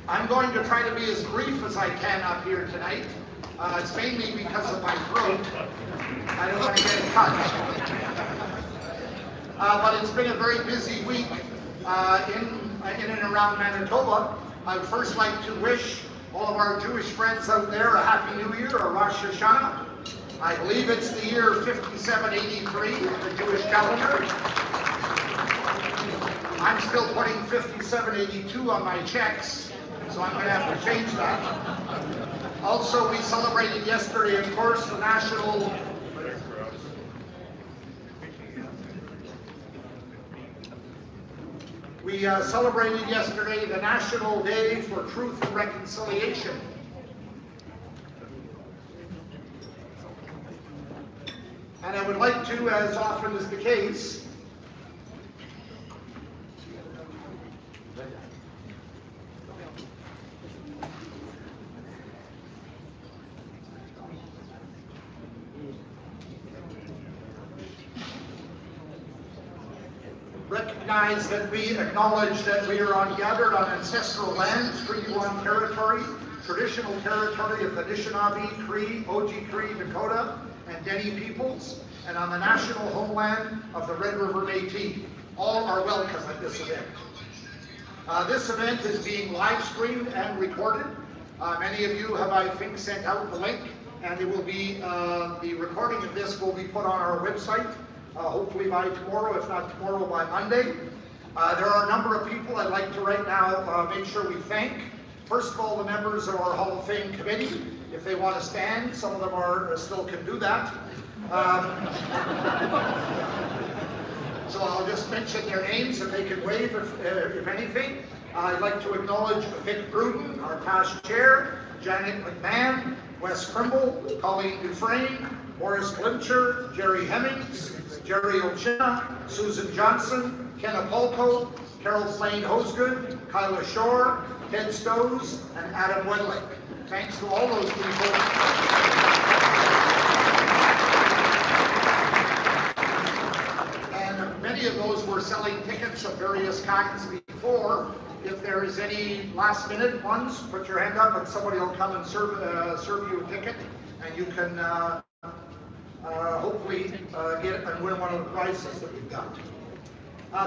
I'm going to try to be as brief as I can up here tonight. It's mainly because of my throat. I don't want to get cut. But it's been a very busy week in and around Manitoba. I would first like to wish all of our Jewish friends out there a Happy New Year, or Rosh Hashanah. I believe it's the year 5783 in the Jewish calendar. I'm still putting 5782 on my checks, so I'm going to have to change that. Also, we celebrated yesterday, of course, the national... We celebrated yesterday the National Day for Truth and Reconciliation. And I would like to, as often is the case, recognize that we acknowledge that we are gathered on ancestral lands, Treaty 1 territory, traditional territory of the Anishinaabe, Cree, Oji-Cree, Dakota, and Dene peoples, and on the national homeland of the Red River Métis. All are welcome at this event. This event is being live streamed and recorded. Many of you have, I think, sent out the link, and it will be, the recording of this will be put on our website, hopefully by tomorrow, if not tomorrow, by Monday. There are a number of people I'd like to right now make sure we thank. First of all, the members of our Hall of Fame committee. If they want to stand, some of them still can do that. So I'll just mention their names and they can wave if anything. I'd like to acknowledge Vic Bruden, our past chair, Janet McMahon, Wes Trimble, Colleen Dufresne, Morris Glimcher, Jerry Hemmings, Jerry Ochina, Susan Johnson, Ken Apolko, Carol Flane Hosegood, Kyla Shore, Ted Stows, and Adam Wedlake. Thanks to all those people. And many of those were selling tickets of various kinds before. If there is any last minute ones, put your hand up and somebody will come and serve you a ticket, and you can hopefully get and win one of the prizes that we've got.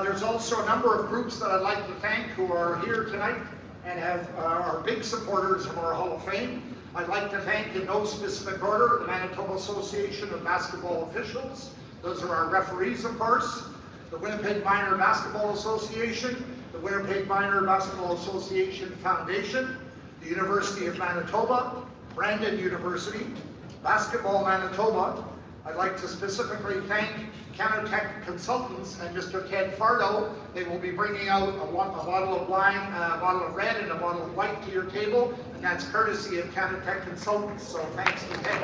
There's also a number of groups that I'd like to thank who are here tonight and are big supporters of our Hall of Fame. I'd like to thank, in no specific order, the Manitoba Association of Basketball Officials. Those are our referees, of course. The Winnipeg Minor Basketball Association, the Winnipeg Minor Basketball Association Foundation, the University of Manitoba, Brandon University, Basketball Manitoba. I'd like to specifically thank Canotech Consultants and Mr. Ted Fardo. They will be bringing out a bottle of wine, a bottle of red, and a bottle of white to your table, and that's courtesy of Canotech Consultants, so thanks to Ted.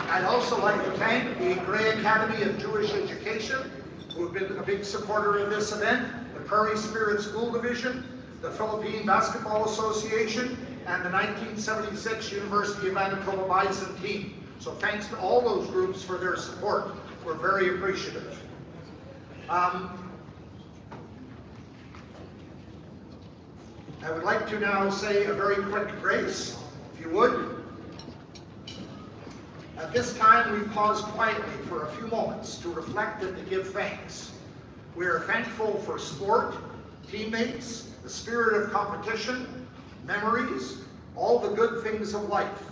I'd also like to thank the Grey Academy of Jewish Education, who have been a big supporter of this event, the Prairie Spirit School Division, the Philippine Basketball Association, and the 1976 University of Manitoba Bison team. So thanks to all those groups for their support. We're very appreciative. I would like to now say a very quick grace, if you would. At this time, we pause quietly for a few moments to reflect and to give thanks. We are thankful for sport, teammates, the spirit of competition, memories, all the good things of life,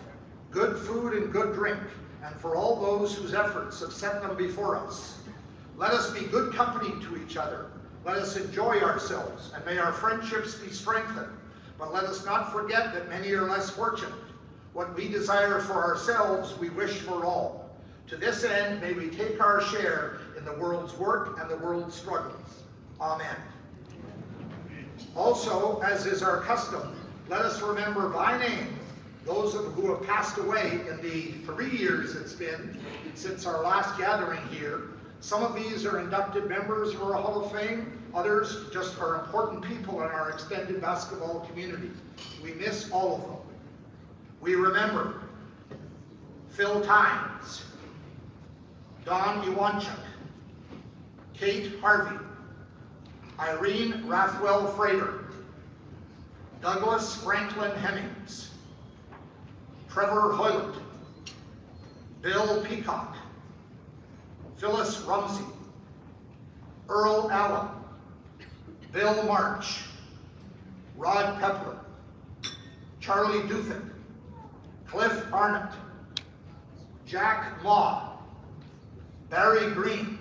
good food and good drink, and for all those whose efforts have set them before us. Let us be good company to each other. Let us enjoy ourselves, and may our friendships be strengthened. But let us not forget that many are less fortunate. What we desire for ourselves, we wish for all. To this end, may we take our share in the world's work and the world's struggles. Amen. Also, as is our custom, let us remember by name those who have passed away in the 3 years it's been since our last gathering here. Some of these are inducted members of our Hall of Fame, others just are important people in our extended basketball community. We miss all of them. We remember Phil Tynes, Don Iwanchuk, Kate Harvey, Irene Rathwell Frater, Douglas Franklin Hemmings, Trevor Hoyland, Bill Peacock, Phyllis Rumsey, Earl Allen, Bill March, Rod Pepler, Charlie Duffick, Cliff Arnott, Jack Law, Barry Green,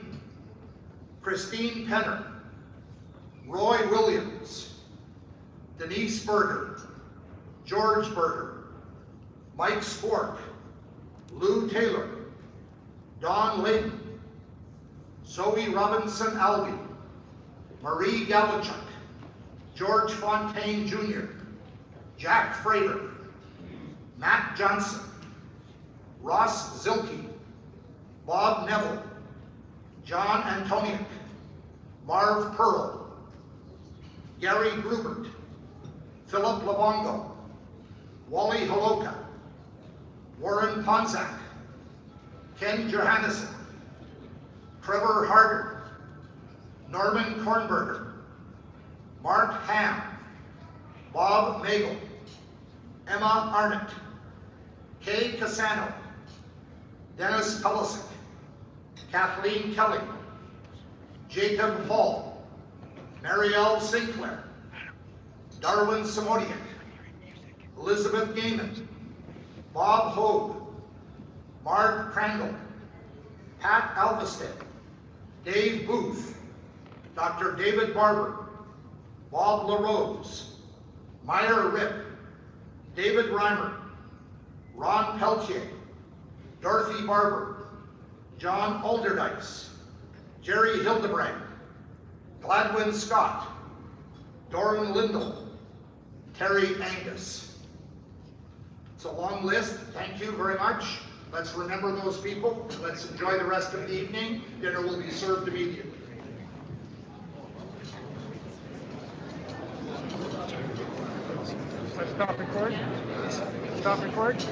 Christine Penner, Roy Williams, Denise Berger, George Berger, Mike Spork, Lou Taylor, Don Layton, Zoe Robinson Albee, Marie Galachuk, George Fontaine Jr., Jack Frater, Matt Johnson, Ross Zilke, Bob Neville, John Antoniuk, Marv Pearl, Gary Grubert, Philip Labongo, Wally Holoka, Warren Ponzak, Ken Johannesson, Trevor Harder, Norman Kornberger, Mark Ham, Bob Magel, Emma Arnott, Kay Cassano, Dennis Pelisic, Kathleen Kelly, Jacob Hall, Marielle Sinclair, Darwin Samodiak, Elizabeth Gaiman, Bob Hogue, Mark Crandall, Pat Alvestead, Dave Booth, Dr. David Barber, Bob LaRose, Meyer Ripp, David Reimer, Ron Peltier, Dorothy Barber, John Alderdice, Jerry Hildebrand, Gladwin Scott, Doran Lindell, Terry Angus. It's a long list. Thank you very much. Let's remember those people. Let's enjoy the rest of the evening. Dinner will be served immediately. Let's stop record. Stop record.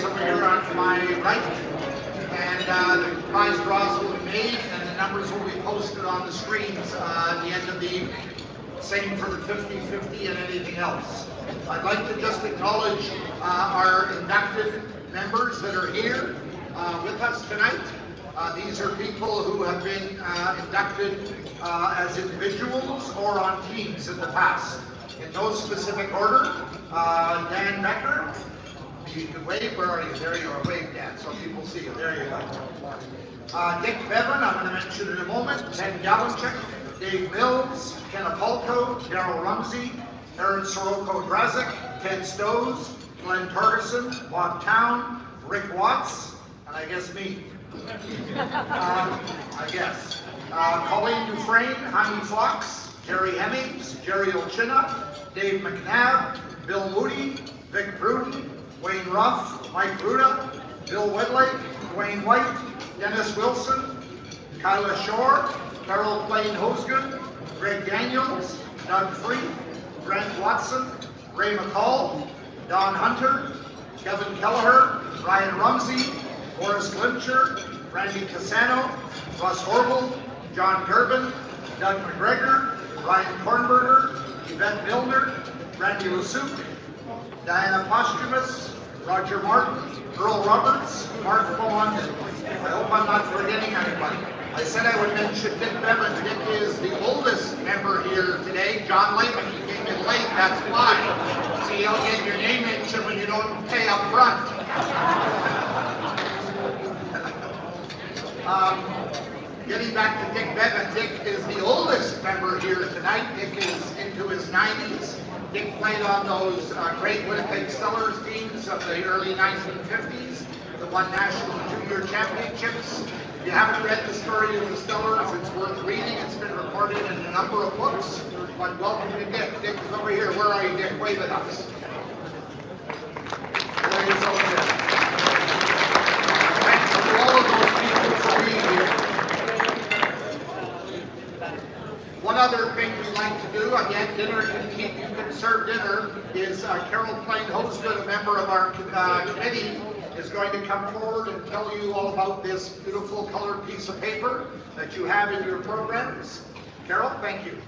over here on my right. And the prize draws will be made, and the numbers will be posted on the screens at the end of the evening. Same for the 50-50 and anything else. I'd like to just acknowledge our inducted members that are here with us tonight. These are people who have been inducted as individuals or on teams in the past. In no specific order, Dan Becker, you can wave, where are you? There you are, wave Dan, so people see you, there you go. Dick Bevan, I'm going to mention in a moment, Ted Galanchik, Dave Mills, Ken Philco, Darryl Rumsey, Aaron Soroko Razak, Ted Stows, Glenn Torgerson, Bob Town, Rick Watts, and I guess me. I guess. Colleen Dufresne, Honey Fox, Jerry Hemmings, Jerry Ochina, Dave McNabb, Bill Moody, Vic Bruton, Wayne Ruff, Mike Ruda, Bill Wedlake, Dwayne White, Dennis Wilson, Kyla Shore, Carol Plain Hosgood, Greg Daniels, Doug Free, Brent Watson, Ray McCall, Don Hunter, Kevin Kelleher, Ryan Rumsey, Boris Glimcher, Randy Cassano, Russ Orville, John Durbin, Doug McGregor, Ryan Kornberger, Yvette Milner, Randy Lesook, Diana Posthumus, Roger Martin, Earl Roberts, Mark Bowen. I hope I'm not forgetting anybody. I said I would mention Dick Bevan. Dick is the oldest member here today. John Layman, he came in late, that's why. See, you'll get your name mentioned when you don't pay up front. Getting back to Dick Bevan, Dick is the oldest member here tonight. Dick is into his 90s. Dick played on those great Winnipeg Stellars teams of the early 1950s that won national junior championships. If you haven't read the story of the Stellars, it's worth reading. It's been recorded in a number of books. But welcome to Dick. Dick is over here. Where are you, Dick? Wave at us. There he is over there. Thanks to all of those people for being here. One other thing we'd like to do, again, dinner you can serve dinner, is Carol Plain Hosgood, a member of our committee, is going to come forward and tell you all about this beautiful colored piece of paper that you have in your programs. Carol, thank you.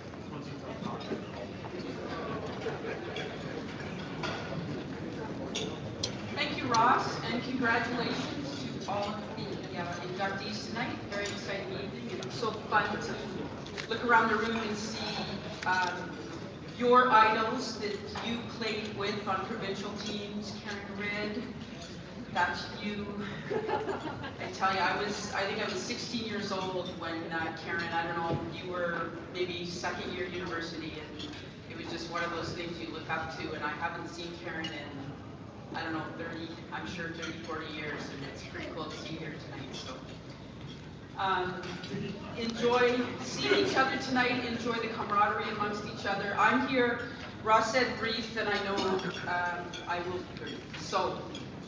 Thank you, Ross, and congratulations to all of the inductees tonight. Very exciting evening. It was so fun to look around the room and see your idols that you played with on provincial teams. Karen Red, that's you. I tell you, I think I was 16 years old when Karen, I don't know, you were maybe second year university, and it was just one of those things you look up to, and I haven't seen Karen in, I don't know, 30, I'm sure 30, 40 years, and it's pretty cool to see you here tonight. So. Enjoy seeing each other tonight, enjoy the camaraderie amongst each other. I'm here, Ross said brief, and I know I will be brief. So,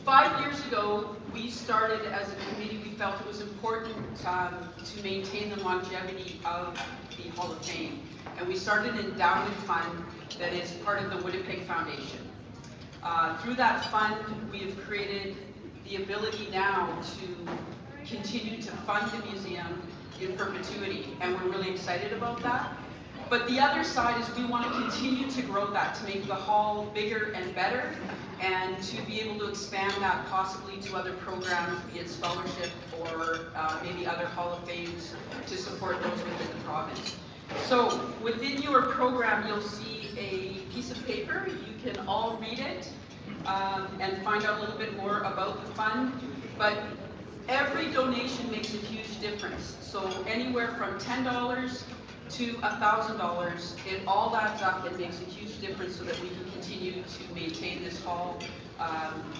5 years ago, we started as a committee. We felt it was important to maintain the longevity of the Hall of Fame. And we started an endowment fund that is part of the Winnipeg Foundation. Through that fund, we have created the ability now to continue to fund the museum in perpetuity, and we're really excited about that. But the other side is we want to continue to grow that, to make the hall bigger and better, and to be able to expand that possibly to other programs, be it scholarship or maybe other Hall of Fames, to support those within the province. So within your program, you'll see a piece of paper. You can all read it and find out a little bit more about the fund. But every donation makes a huge difference. So anywhere from $10 to $1,000, it all adds up and makes a huge difference so that we can continue to maintain this hall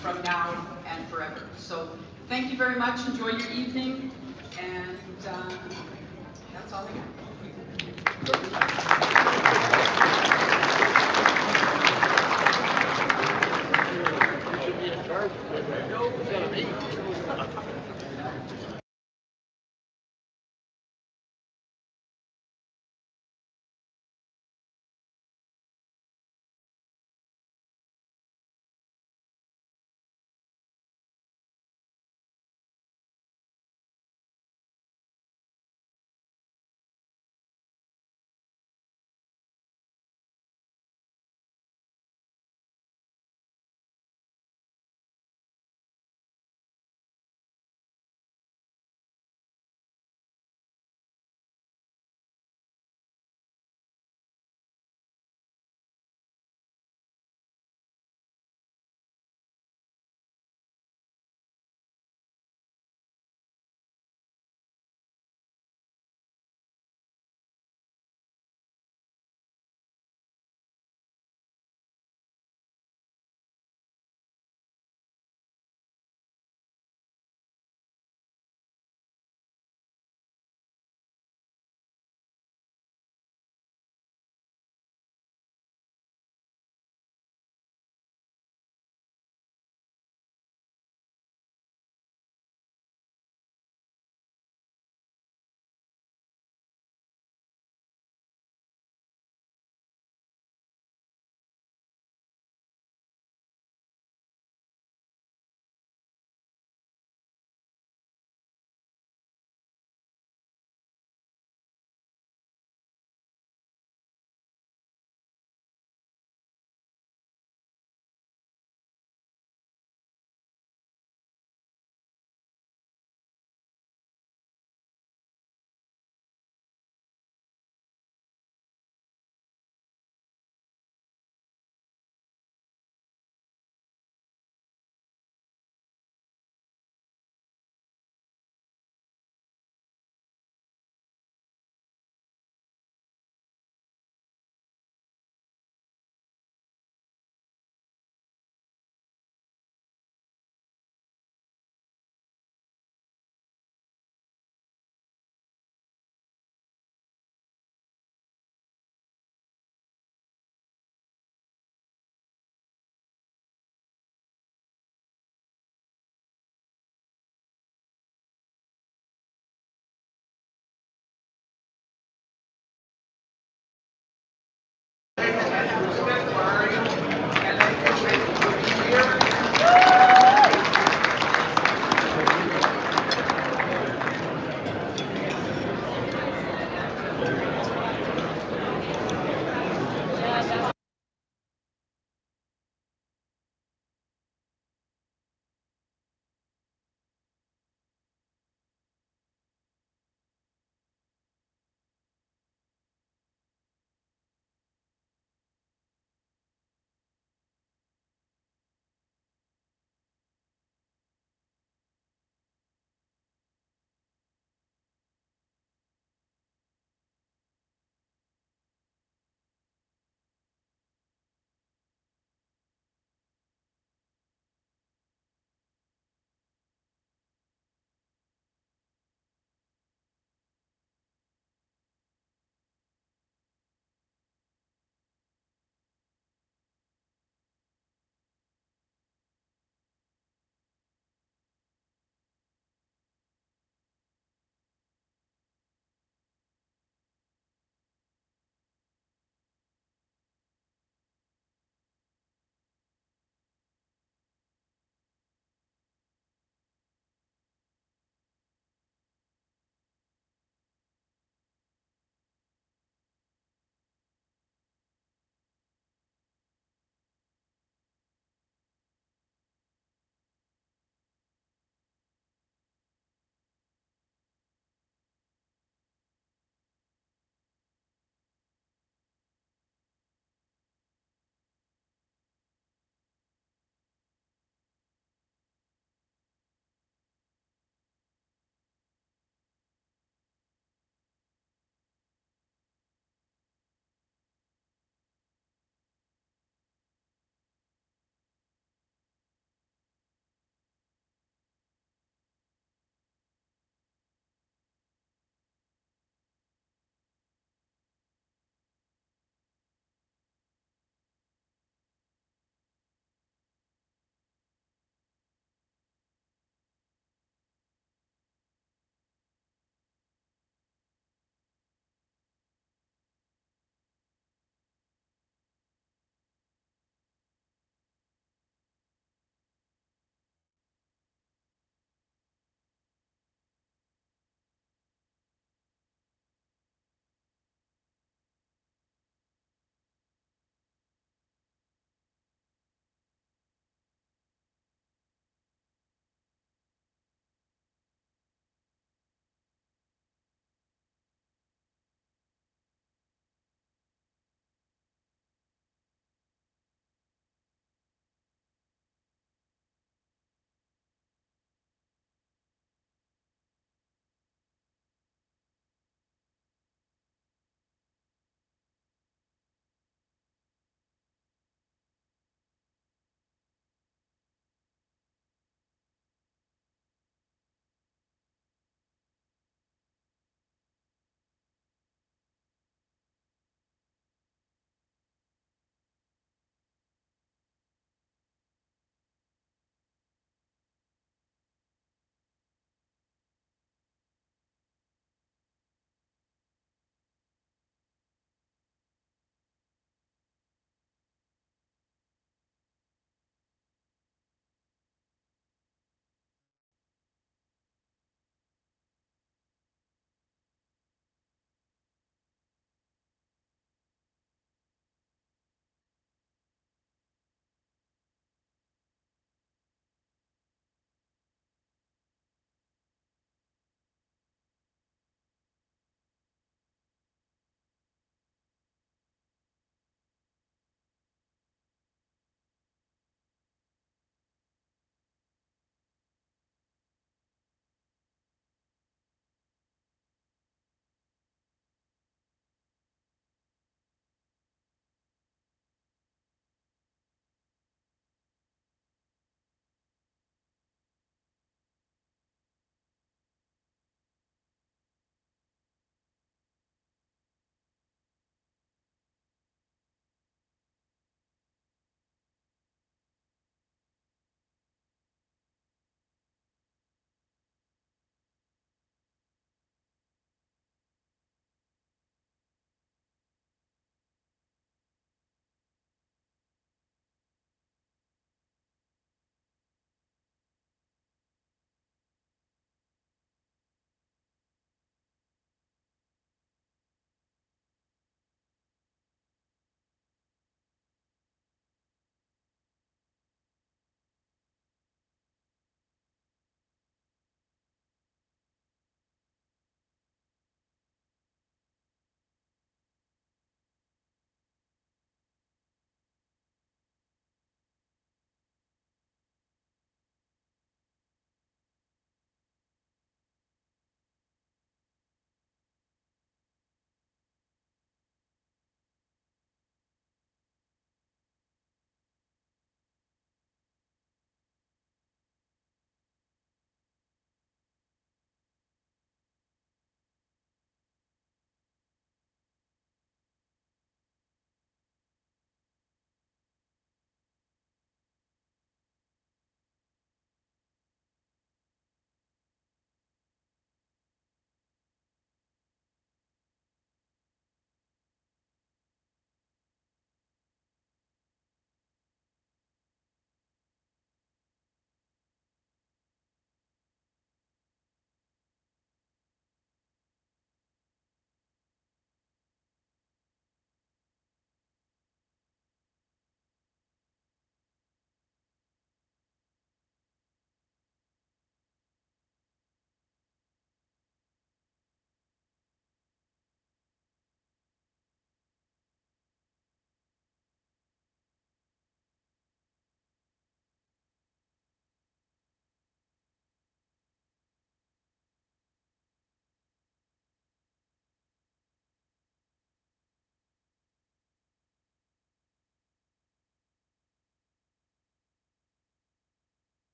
from now and forever. So thank you very much. Enjoy your evening, and that's all I got.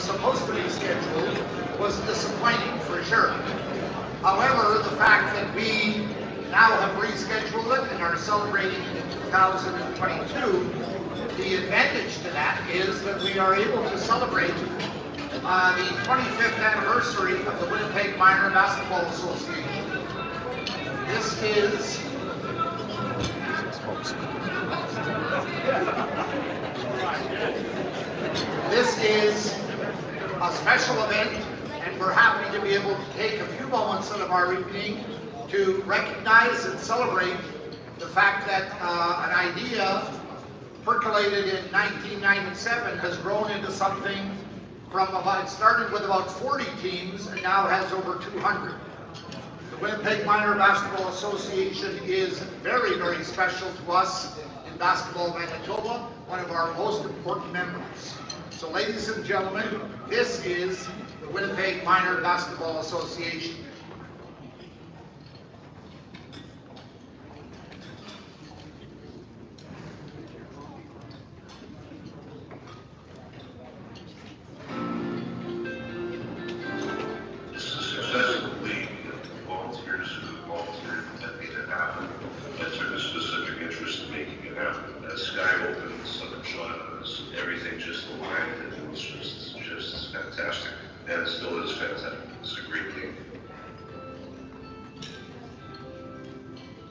was supposed to be scheduled was disappointing for sure. However, the fact that we now have rescheduled it and are celebrating in 2022, the advantage to that is that we are able to celebrate the 25th anniversary of the Winnipeg Minor Basketball Association. This is a special event, and we're happy to be able to take a few moments out of our evening to recognize and celebrate the fact that an idea percolated in 1997 has grown into something from about, it started with about 40 teams and now has over 200. The Winnipeg Minor Basketball Association is very, very special to us in Basketball Manitoba, one of our most important members. So ladies and gentlemen, this is the Winnipeg Minor Basketball Association.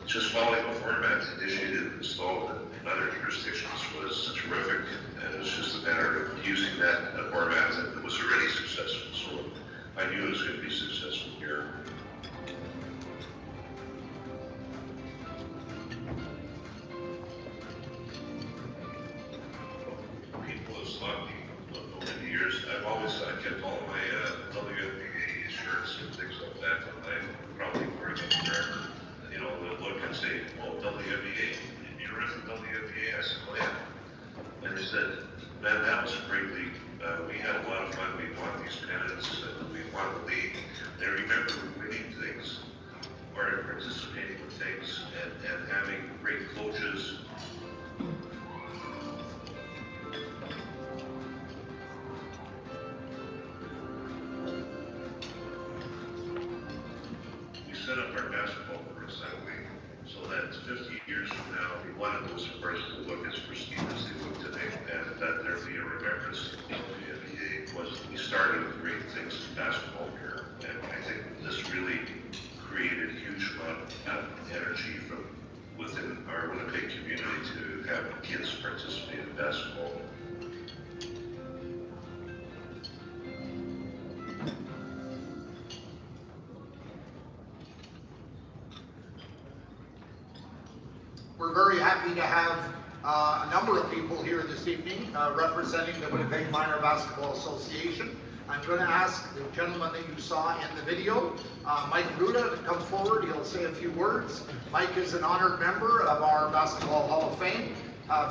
Just following the format initiated and installed in other jurisdictions was terrific, and it was just a matter of using that format that was already successful. So I knew it was going to be successful here. People have stopped me over the years. I've always kept all my WNBA shirts and things like that. I'm probably wearing them forever. You know, they'll look and say, well, WNBA, you're in the WNBA? I said, well, yeah. And they said, man, that was a great league. We had a lot of fun. We won these pennants. We won the league. They remember winning things, or participating with things, and having great coaches. We set up our basketball courts that way, so that 50 years from now, we wanted those courts to look as pristine as they look today, and that there be a remembrance of the WNBA was we started with great things in basketball here, and I think this really created a huge amount of energy from within our Winnipeg community to have kids participate in basketball. We're very happy to have a number of people here this evening representing the Winnipeg Minor Basketball Association. I'm going to ask the gentleman that you saw in the video, Mike Ruda, to come forward. He'll say a few words. Mike is an honored member of our Basketball Hall of Fame,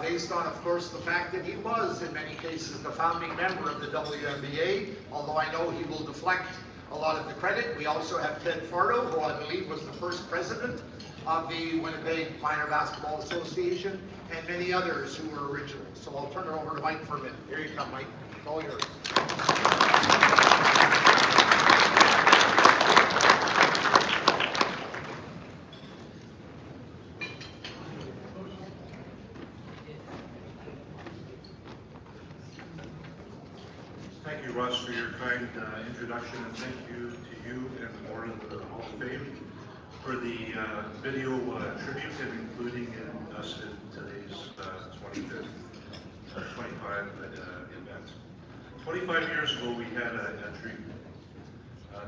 based on, of course, the fact that he was, in many cases, the founding member of the WNBA, although I know he will deflect a lot of the credit. We also have Ted Fardo, who I believe was the first president of the Winnipeg Minor Basketball Association, and many others who were original. So I'll turn it over to Mike for a minute. Here you come, Mike. It's all yours. Thank you, Russ, for your kind introduction, and thank you to you and the board of the Hall of Fame for the video tribute and including us in today's 25 event. 25 years ago, we had a dream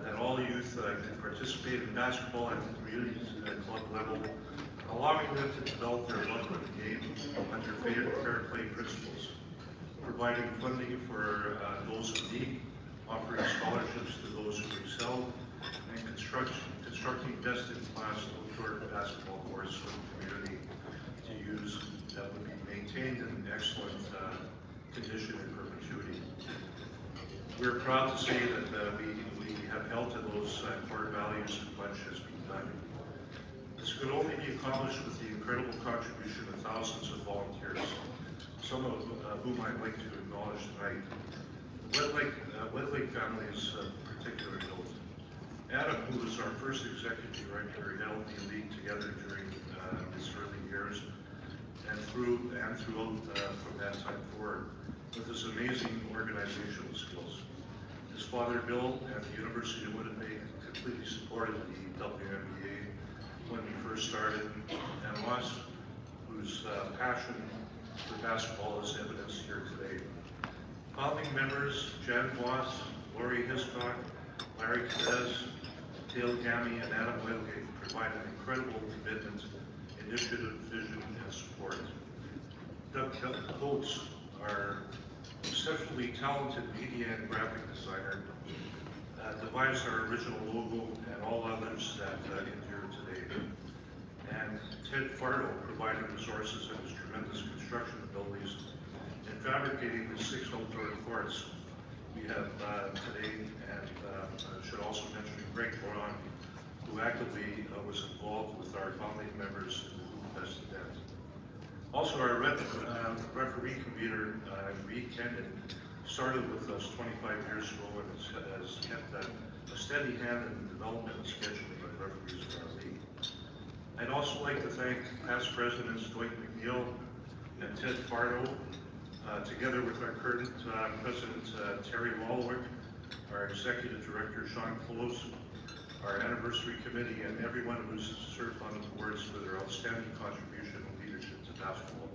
that all youth could participate in basketball at the community club level, allowing them to develop their love for the game under fair play principles, providing funding for those in need, offering scholarships to those who excel, and constructing best-in-class outdoor basketball courts for the community to use that would be maintained in excellent condition in perpetuity. We're proud to say that we have held to those core values and much has been done. This could only be accomplished with the incredible contribution of thousands of volunteers, some of whom I'd like to acknowledge tonight. Whitley family is particular note. Adam, who was our first executive director, held the league together during his early years and throughout from that time forward with his amazing organizational skills. His father, Bill, at the University of Winnipeg, completely supported the WNBA when we first started, and Ross, whose passion for basketball is evidenced here today. Founding members, Jan Voss, Lori Hiscock, Larry Cadez, Dale Gammy, and Adam Whitley provide an incredible commitment, initiative, vision, and support. Doug Coates, our exceptionally talented media and graphic designer, devised our original logo and all others that endure today. And Ted Fardo provided resources and his tremendous construction abilities in fabricating the 6 outdoor courts we have today, and I should also mention Greg Moran, who actively was involved with our founding members in the Hoop Fest event. Also, our referee convener, Reed Kendon, started with us 25 years ago and has kept a steady hand in the development and scheduling of referees for our league. I'd also like to thank past presidents Dwight McNeil and Ted Fardo, together with our current president Terry Walwick, our executive director Sean Closson, our anniversary committee, and everyone who's served on the boards for their outstanding contribution and leadership to basketball.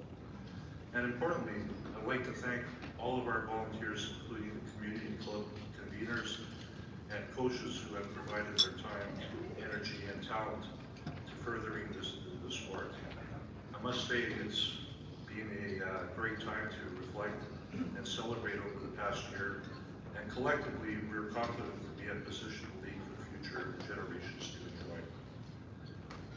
And importantly, I'd like to thank all of our volunteers, including the community club conveners and coaches who have provided their time, energy, and talent to furthering the sport. I must say it's been a great time to reflect and celebrate over the past year, and collectively we're confident to be in a position to lead for future generations to enjoy.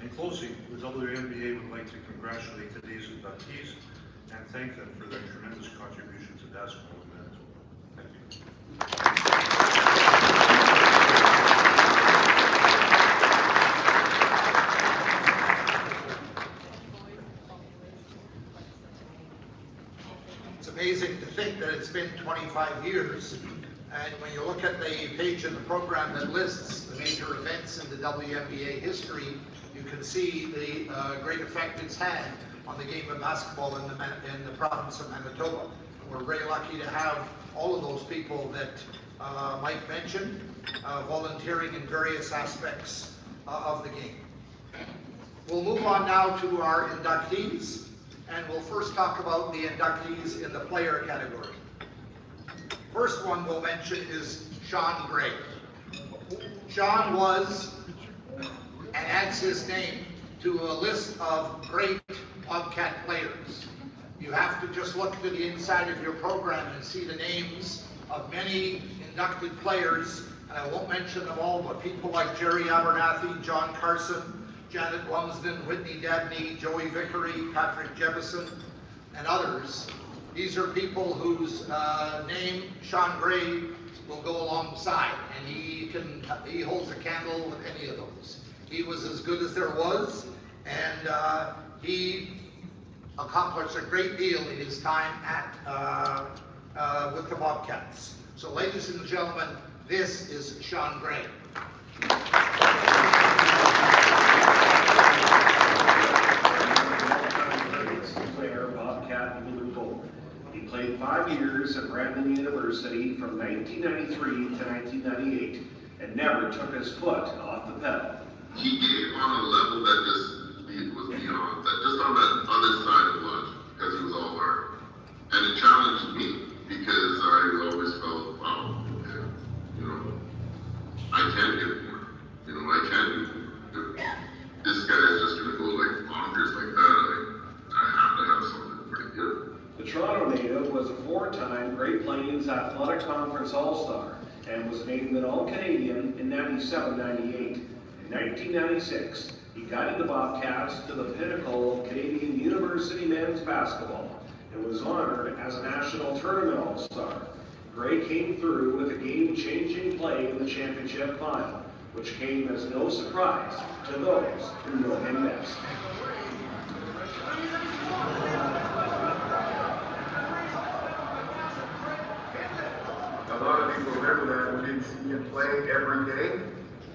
In closing, the WNBA would like to congratulate today's inductees and thank them for their tremendous contribution to basketball in Manitoba. Thank you. It's amazing to think that it's been 25 years, and when you look at the page in the program that lists the major events in the WNBA history, you can see the great effect it's had on the game of basketball in the province of Manitoba. And we're very lucky to have all of those people that Mike mentioned, volunteering in various aspects of the game. We'll move on now to our inductees, and we'll first talk about the inductees in the player category. First one we'll mention is Sean Gray. Sean was, and adds his name to a list of great Bobcat players. You have to just look to the inside of your program and see the names of many inducted players, and I won't mention them all, but people like Jerry Abernathy, John Carson, Janet Lumsden, Whitney Dabney, Joey Vickery, Patrick Jebison, and others. These are people whose name, Sean Gray, will go alongside, and he holds a candle with any of those. He was as good as there was, and he accomplished a great deal in his time at with the Bobcats. So, ladies and gentlemen, this is Sean Gray. Player, Bobcat, and Blue Bowl. He played 5 years at Brandon University from 1993 to 1998 and never took his foot off the pedal. He gave on a level that was beyond that, just on that other side of lunch, because he was all heart. And it challenged me because I always felt, wow, okay, I can get more. I can do more. This guy is just going to go like bonkers like that. I have to have something pretty good. The Toronto native was a 4-time Great Plains Athletic Conference All-Star and was named an All-Canadian in 97-98. In 1996, he guided the Bobcats to the pinnacle of Canadian University men's basketball and was honored as a National Tournament All-Star. Gray came through with a game-changing play in the championship final, which came as no surprise to those who know him best. A lot of people never didn't see him play every day,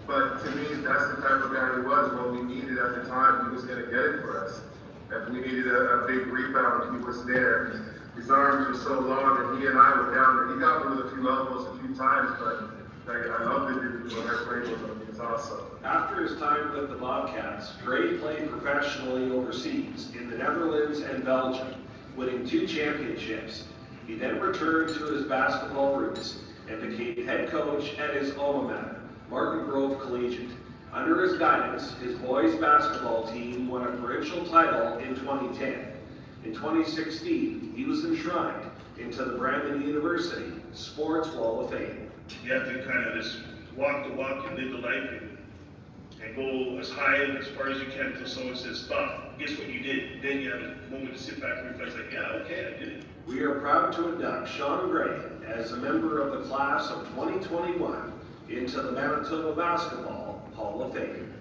but to me, that's the type of guy he was. What we needed at the time, he was going to get it for us. If we needed a big rebound, he was there. His arms were so long, and he and I were down there. He got me with a few elbows a few times, but I love the dude when I played with him. He was awesome. After his time with the Bobcats, Gray played professionally overseas in the Netherlands and Belgium, winning 2 championships. He then returned to his basketball roots and became head coach at his alma mater, Martin Grove Collegiate. Under his guidance, his boys basketball team won a provincial title in 2010. In 2016, he was enshrined into the Brandon University Sports Wall of Fame. You have to kind of just walk the walk and live the life and go as high and as far as you can until someone says stop. Guess what you did? Then you have a moment to sit back and reflect like, yeah, okay, I did it. We are proud to induct Sean Gray as a member of the class of 2021 into the Manitoba Basketball Hall of Fame.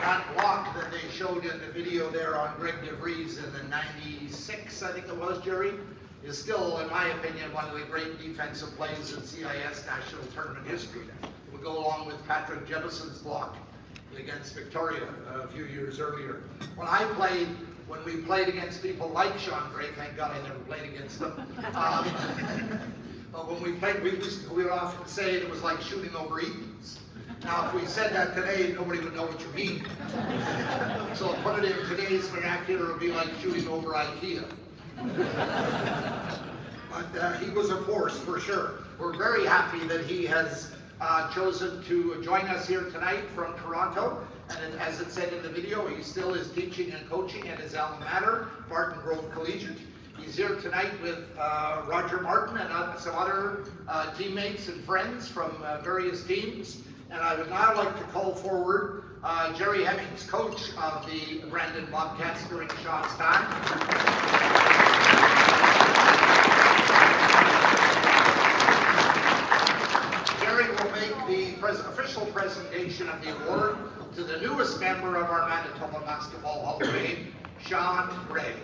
That block that they showed in the video there on Greg DeVries in the 96, I think it was, Jerry, is still, in my opinion, one of the great defensive plays in CIS National Tournament history. It would go along with Patrick Jefferson's block against Victoria a few years earlier. When we played against people like Sean Gray, thank God I never played against them. But when we played, we would often say it was like shooting over Eatons. Now, if we said that today, nobody would know what you mean. So put it in today's vernacular, it would be like shooting over IKEA. But he was a force for sure. We're very happy that he has chosen to join us here tonight from Toronto. And as it said in the video, he still is teaching and coaching at his alma mater, Martin Grove Collegiate. He's here tonight with Roger Martin and some other teammates and friends from various teams. And I would now like to call forward Jerry Hemmings, coach of the Brandon Bobcats during Sean's time. Jerry will make the official presentation of the award to the newest member of our Manitoba Basketball Hall of Fame, Sean Gray.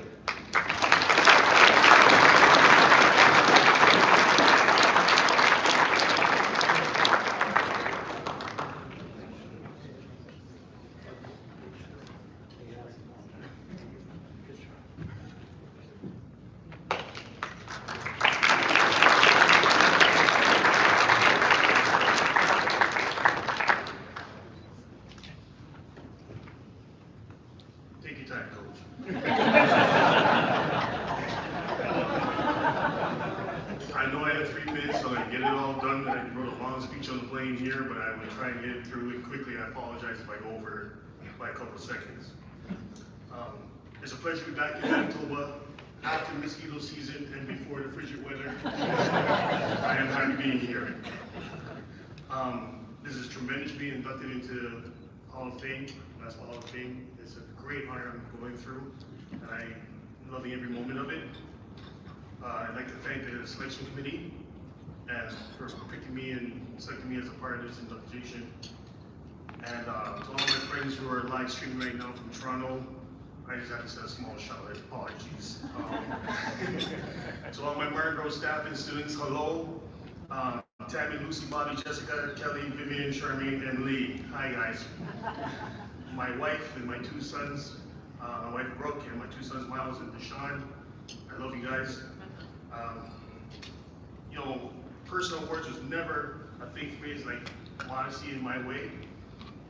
Seconds. It's a pleasure to be back in Manitoba after mosquito season and before the frigid weather. I am happy being here. This is tremendous being inducted into Hall of Fame, Basketball Hall of Fame. It's a great honor I'm going through, and I'm loving every moment of it. I'd like to thank the selection committee for picking me and selecting me as a part of this induction. And to all my friends who are live streaming right now from Toronto, I just have to say a small shout out, apologies. To all my Martin Grove staff and students, hello. Tammy, Lucy, Bobby, Jessica, Kelly, Vivian, Charmaine, and Lee. Hi guys. My wife and my 2 sons, my wife Brooke and my 2 sons Miles and Deshaun. I love you guys. You know, personal awards was never a big phrase like modesty in my way.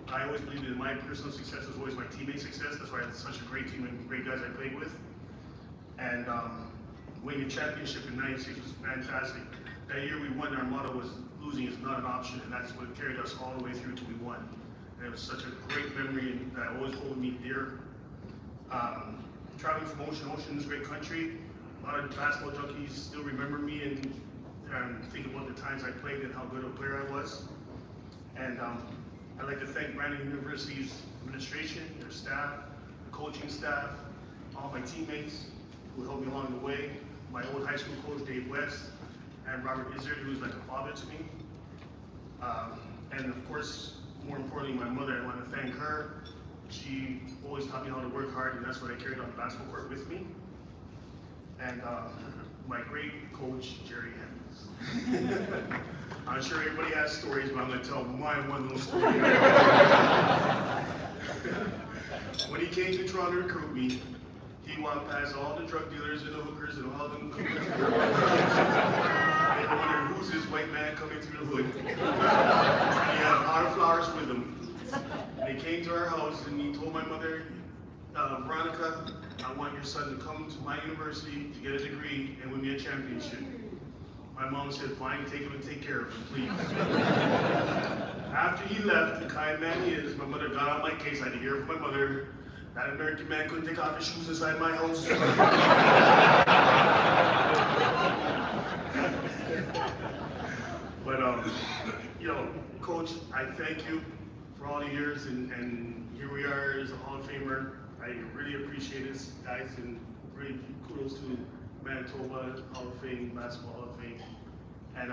I always believed that my personal success was always my teammate's success. That's why I had such a great team and great guys I played with. And winning a championship in '96 was fantastic. That year we won, our motto was losing is not an option, and that's what carried us all the way through till we won. And it was such a great memory, and that always hold me dear. Traveling from Ocean is a great country. A lot of basketball junkies still remember me and think about the times I played and how good a player I was. And I'd like to thank Brandon University's administration, their staff, the coaching staff, all my teammates who helped me along the way, my old high school coach, Dave West, and Robert Izzard, who was like a father to me. And of course, more importantly, my mother. I want to thank her She always taught me how to work hard, and that's what I carried on the basketball court with me. And my great coach, Jerry Hammonds. I'm sure everybody has stories, but I'm going to tell my one little story. When he came to Toronto to recruit me, he walked past all the drug dealers and the hookers and all them. I wondered who's this white man coming through the hood. And he had a pot of flowers with him. And he came to our house and he told my mother, Veronica, I want your son to come to my university to get a degree and win me a championship. My mom said, fine, take him and take care of him, please. After he left, the kind man he is, my mother got on my case. I had to hear from my mother, that American man couldn't take off his shoes inside my house. But, you know, Coach, I thank you for all the years, and here we are as a Hall of Famer. I really appreciate this, guys, and really kudos to Manitoba Hall of Fame, Basketball Hall of Fame. And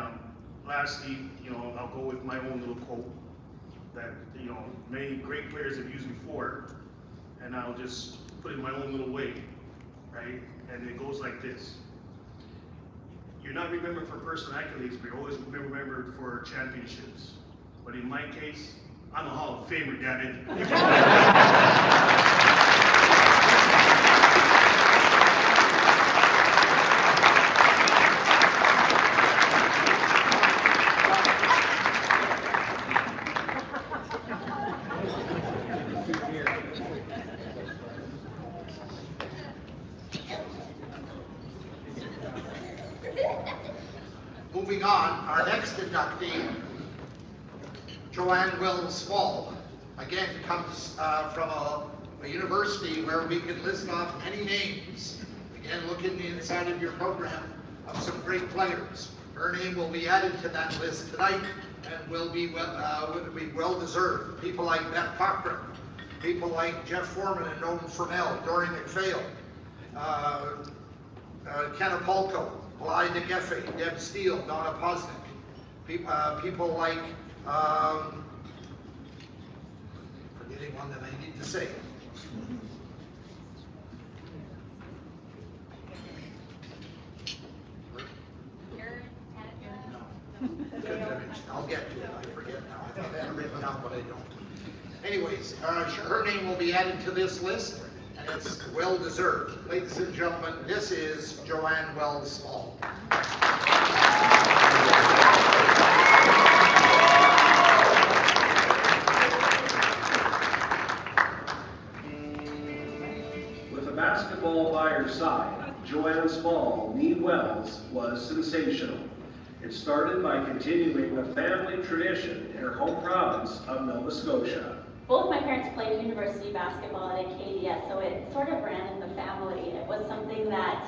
lastly, you know, I'll go with my own little quote that, you know, many great players have used before, and I'll just put it in my own little way, right? And it goes like this. You're not remembered for personal accolades, but you're always remembered for championships. But in my case, I'm a Hall of Famer, damn it. Moving on, our next inductee, Joanne Wells, again comes from a university where we could list off many names. Again, look in the inside of your program of some great players. Her name will be added to that list tonight and will be well deserved. People like Beth Cochran, people like Jeff Foreman and Noam Furnell, Dory McPhail, Ken Apolko, Bly DeGeffe, Deb Steele, Donna Posnick, people like, forgetting one that I need to say. I'll get to it, I forget now. I thought I had it written down, but I don't. Anyways, her name will be added to this list, and it's well deserved. Ladies and gentlemen, this is Joanne Wells Small. With a basketball by her side, Joanne Small, nee Wells, was sensational. It started by continuing a family tradition in her home province of Nova Scotia. Both my parents played university basketball at Acadia, so it sort of ran in the family. It was something that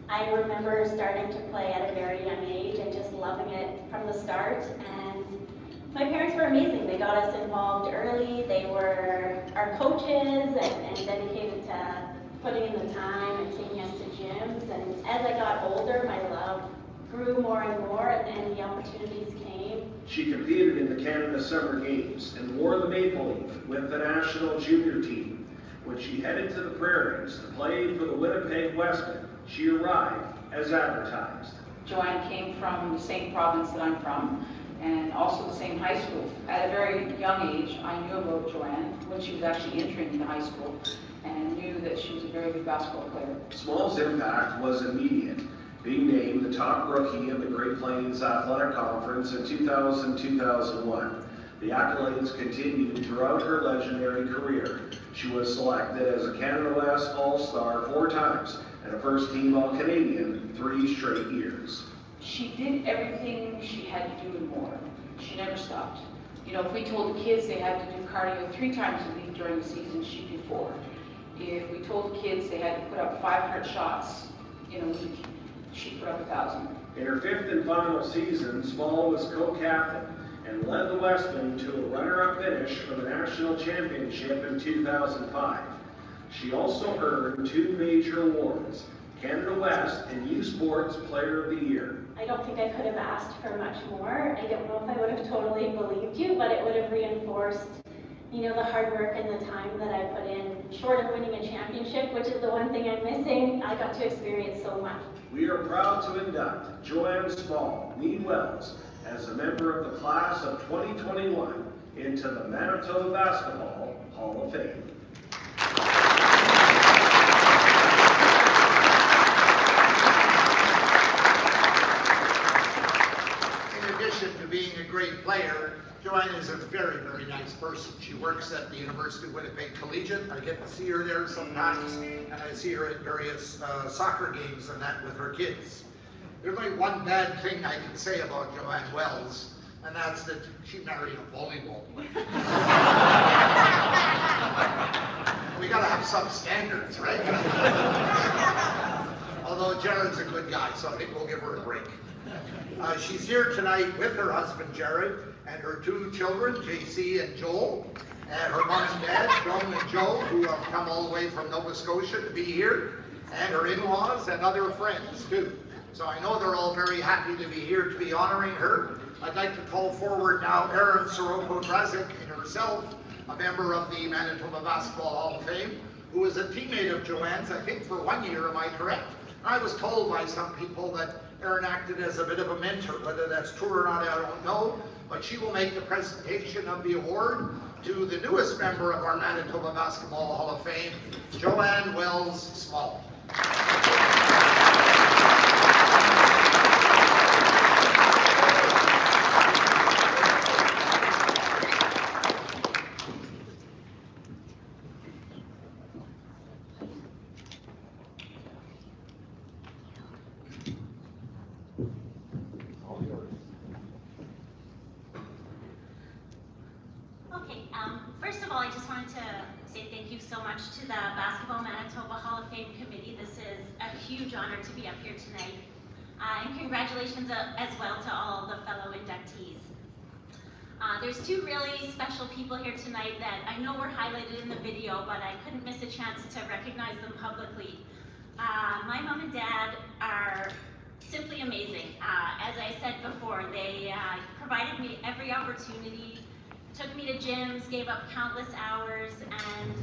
I remember starting to play at a very young age and just loving it from the start. And my parents were amazing. They got us involved early. They were our coaches and dedicated to putting in the time and taking us to gyms. And as I got older, my love grew more and more, and the opportunities came. She competed in the Canada Summer Games and wore the maple leaf with the national junior team. When she headed to the prairies to play for the Winnipeg Westmen, she arrived as advertised. Joanne came from the same province that I'm from, and also the same high school. At a very young age, I knew about Joanne when she was actually entering into high school, and knew that she was a very good basketball player. Small's impact was immediate, being named the top rookie in the Great Plains Athletic Conference in 2000-2001. The accolades continued throughout her legendary career. She was selected as a Canada West All-Star 4 times and a first-team All-Canadian 3 straight years. She did everything she had to do and more. She never stopped. You know, if we told the kids they had to do cardio 3 times a week during the season, she'd do 4. If we told the kids they had to put up 500 shots in a week, she put up 1,000. In her 5th and final season, Small was co-captain and led the Westmen to a runner-up finish for the national championship in 2005. She also earned 2 major awards, Canada West and U Sports Player of the Year. I don't think I could have asked for much more. I don't know if I would have totally believed you, but it would have reinforced you know, the hard work and the time that I put in, short of winning a championship, which is the one thing I'm missing, I got to experience so much. We are proud to induct Joanne Wells as a member of the class of 2021 into the Manitoba Basketball Hall of Fame. In addition to being a great player, Joanne is a very, very nice person. She works at the University of Winnipeg Collegiate. I get to see her there sometimes, and I see her at various soccer games and that with her kids. There's only one bad thing I can say about Joanne Wells, and that's that she married a volleyball player. We gotta have some standards, right? Although Jared's a good guy, so I think we'll give her a break. She's here tonight with her husband Jared and her two children, JC and Joel, and her mom and dad, Joan and Joe, who have come all the way from Nova Scotia to be here, and her in-laws and other friends too. So I know they're all very happy to be here to be honoring her. I'd like to call forward now Erin Siropod Razak and herself, a member of the Manitoba Basketball Hall of Fame, who was a teammate of Joanne's, I think for 1 year, am I correct? I was told by some people that Erin acted as a bit of a mentor. Whether that's true or not, I don't know, but she will make the presentation of the award to the newest member of our Manitoba Basketball Hall of Fame, Joanne Wells Small. First of all, I just wanted to say thank you so much to the Basketball Manitoba Hall of Fame Committee. This is a huge honor to be up here tonight. And congratulations as well to all the fellow inductees. There's two really special people here tonight that I know were highlighted in the video, but I couldn't miss a chance to recognize them publicly. My mom and dad are simply amazing. As I said before, they provided me every opportunity, took me to gyms, gave up countless hours, and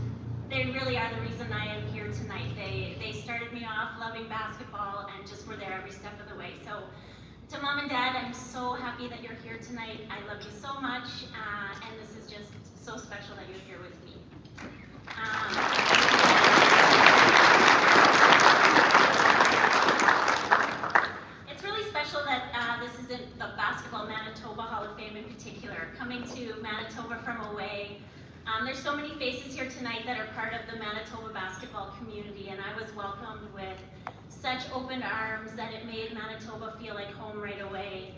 they really are the reason I am here tonight. They started me off loving basketball and just were there every step of the way. So to Mom and Dad, I'm so happy that you're here tonight. I love you so much, and this is just so special that you're here with me. It's really special that this is in the Basketball Manitoba Hall of Fame in particular, coming to Manitoba from away. There's so many faces here tonight that are part of the Manitoba basketball community, and I was welcomed with such open arms that it made Manitoba feel like home right away.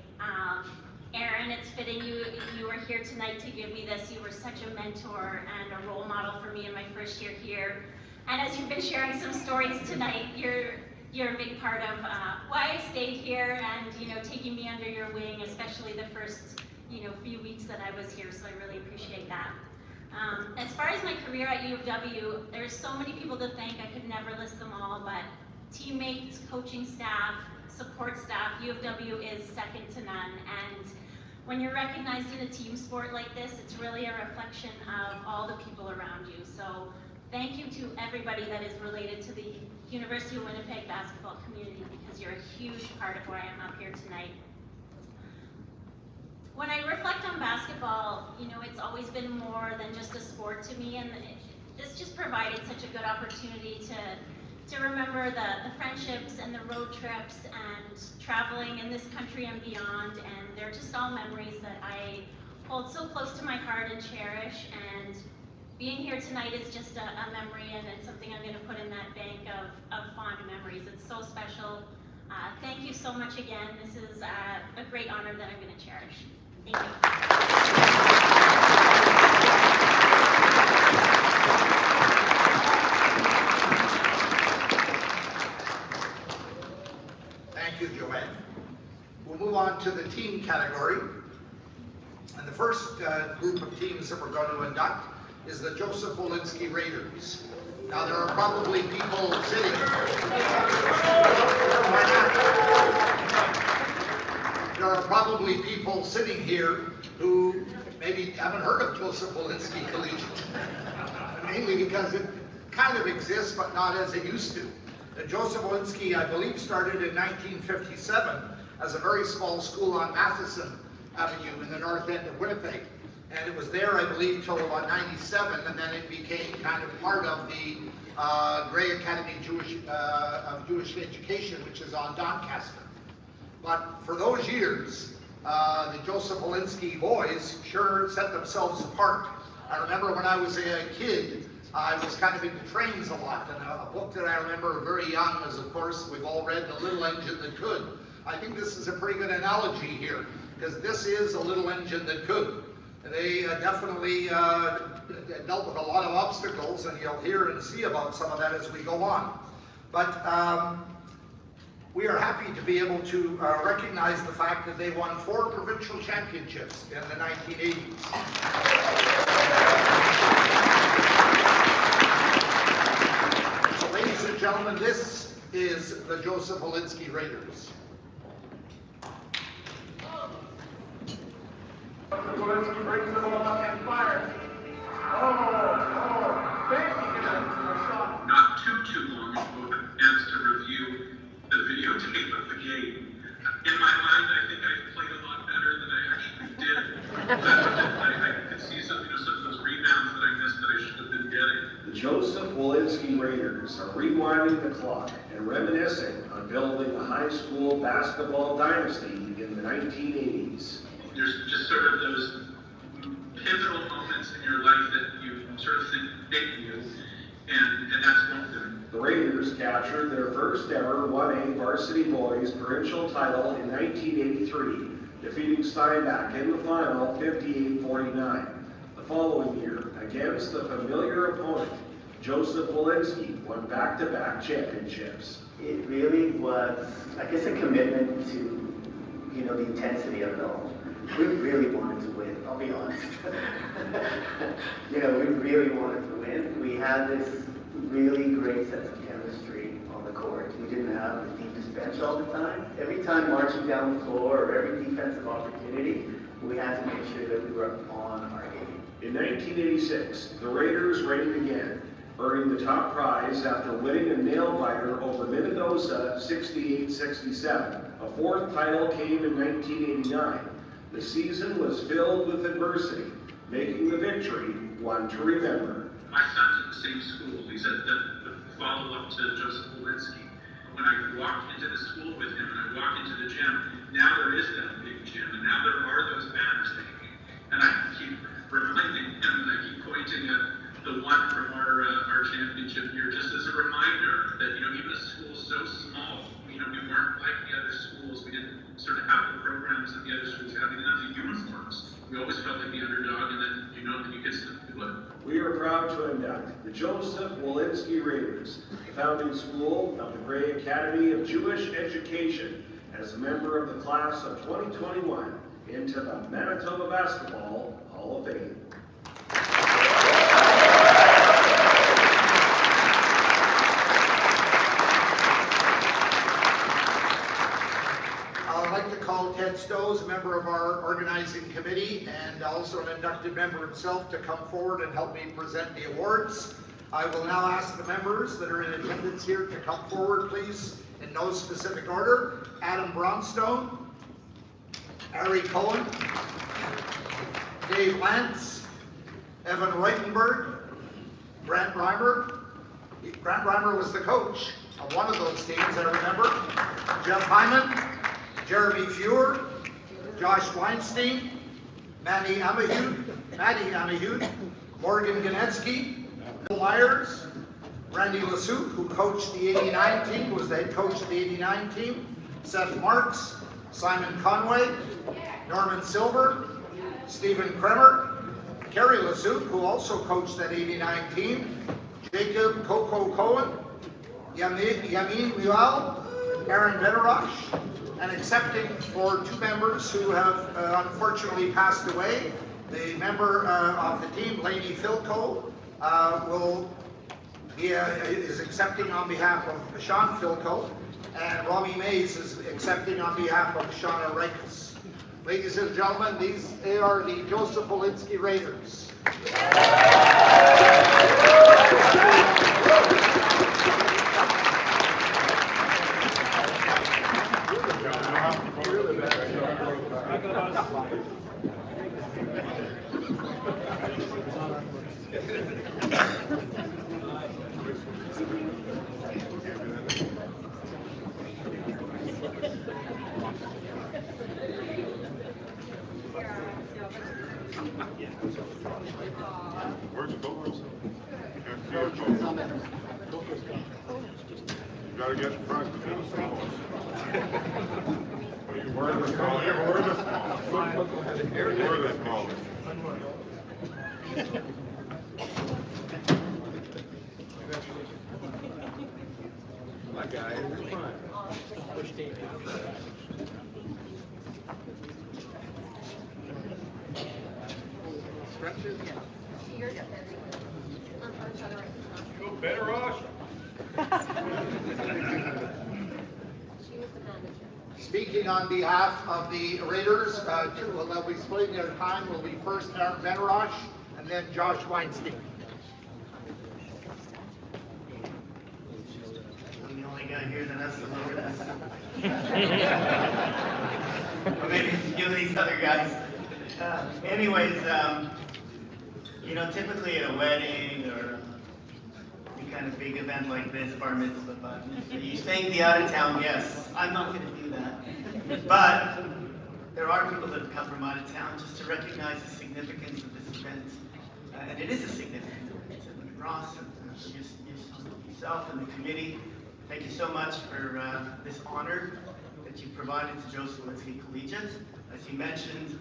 Erin, it's fitting you were here tonight to give me this. You were such a mentor and a role model for me in my first year here. And as you've been sharing some stories tonight, you're a big part of why I stayed here and taking me under your wing, especially the first few weeks that I was here. So I really appreciate that. As far as my career at U of W, there's so many people to thank. I could never list them all, but teammates, coaching staff, support staff, U of W is second to none. And when you're recognized in a team sport like this, it's really a reflection of all the people around you. So thank you to everybody that is related to the University of Winnipeg basketball community, because you're a huge part of why I'm up here tonight. When I reflect on basketball, it's always been more than just a sport to me, and this just provided such a good opportunity to remember the friendships and the road trips and traveling in this country and beyond, and they're just all memories that I hold so close to my heart and cherish, and being here tonight is just a memory, and it's something I'm going to put in that bank of fond memories. It's so special. Thank you so much again. This is a great honor that I'm going to cherish. Thank you. Thank you, Joanne. We'll move on to the team category. And the first group of teams that we're going to induct is the Joseph Wolinski Raiders. Now there are probably people sitting here who maybe haven't heard of Joseph Wolinski Collegiate. Mainly because it kind of exists, but not as it used to. Joseph Wolinski, I believe, started in 1957 as a very small school on Matheson Avenue in the north end of Winnipeg. And it was there, I believe, till about 97, and then it became kind of part of the Grey Academy of Jewish Education, which is on Doncaster. But for those years, the Joseph Wolinski boys sure set themselves apart. I remember when I was a kid, I was kind of into trains a lot, and a book that I remember very young was, of course, we've all read The Little Engine That Could. I think this is a pretty good analogy here, because this is a little engine that could. They definitely dealt with a lot of obstacles, and you'll hear and see about some of that as we go on. But we are happy to be able to recognize the fact that they won 4 provincial championships in the 1980s. Ladies and gentlemen, this is the Joseph Wolinski Raiders. Wolinski brings the ball up and fires. Not too long ago, as to review the videotape of the game. In my mind, I think I played a lot better than I actually did. I could see some of those rebounds that I missed that I should have been getting. The Joseph Wolinski Raiders are rewinding the clock and reminiscing on building a high school basketball dynasty in the 1980s. There's just sort of those pivotal moments in your life that you sort of think make you, and that's one of them. The Raiders captured their first ever 1A varsity boys provincial title in 1983, defeating Steinbach in the final 58-49. The following year, against the familiar opponent, Joseph Wolinski won back-to-back championships. It really was, I guess, a commitment to, the intensity of it all. We really wanted to win, I'll be honest. We really wanted to win. We had this really great sense of chemistry on the court. We didn't have the deepest bench all the time. Every time marching down the floor or every defensive opportunity, we had to make sure that we were on our game. In 1986, the Raiders reigned again, earning the top prize after winning a nail-biter over Minnesota 68-67. A 4th title came in 1989. The season was filled with adversity, making the victory one to remember. My son's at the same school. He's at the follow-up to Joseph Wolinski. When I walk into the school with him and I walk into the gym, now there is that big gym, and now there are those banners hanging. And I keep reminding him, and I keep pointing at the one from our championship year, just as a reminder that, even a school so small, we weren't like the other schools. We didn't sort of have the programs that the other schools had. We didn't have the uniforms. We always felt like the underdog, and then that you get to do it. We are proud to induct the Joseph Wolinski Raiders, the founding school of the Grey Academy of Jewish Education, as a member of the class of 2021 into the Manitoba Basketball Hall of Fame. I'd like to call Ted Stowe, a member of our organizing committee and also an inducted member himself, to come forward and help me present the awards. I will now ask the members that are in attendance here to come forward, please, in no specific order. Adam Bronstone, Ari Cohen, Dave Lance, Evan Reutenberg, Grant Reimer. Grant Reimer was the coach of one of those teams, I remember. Jeff Hyman, Jeremy Feuer, Josh Weinstein, Manny Amahud, Morgan Ganetsky, Bill Myers, Randy Lesook, who coached the 89 team, was the head coach of the 89 team, Seth Marks, Simon Conway, Norman Silver, Stephen Kremer, Kerry Lesook, who also coached that 89 team, Jacob Coco Cohen, Yamin Mual, Aaron Venerosh, and accepting for 2 members who have unfortunately passed away. The member of the team, Lady Philco, is accepting on behalf of Sean Philco, and Ronnie Mays is accepting on behalf of Shauna Reikus. Ladies and gentlemen, these are the Joseph Wolinski Raiders. Where's the Cobras? You gotta get the front to do the smallest. You were the smallest. You were the smallest. You were the smallest. My guy, you're fine. Go better, Ross. Speaking on behalf of the Raiders, they'll be splitting their time. Will be first Aaron Benrosh and then Josh Weinstein. I'm the only guy here that has to lower this. Or maybe a few of these other guys. Anyways, you know, typically at a wedding or any kind of big event like this, bar mitzvah, but you thank the out-of-town guests. I'm not going to do that. But there are people that have come from out of town just to recognize the significance of this event. And it is a significant event. Ross, yourself and the committee, thank you so much for this honor that you've provided to Joseph Wolinski Collegiate. As you mentioned,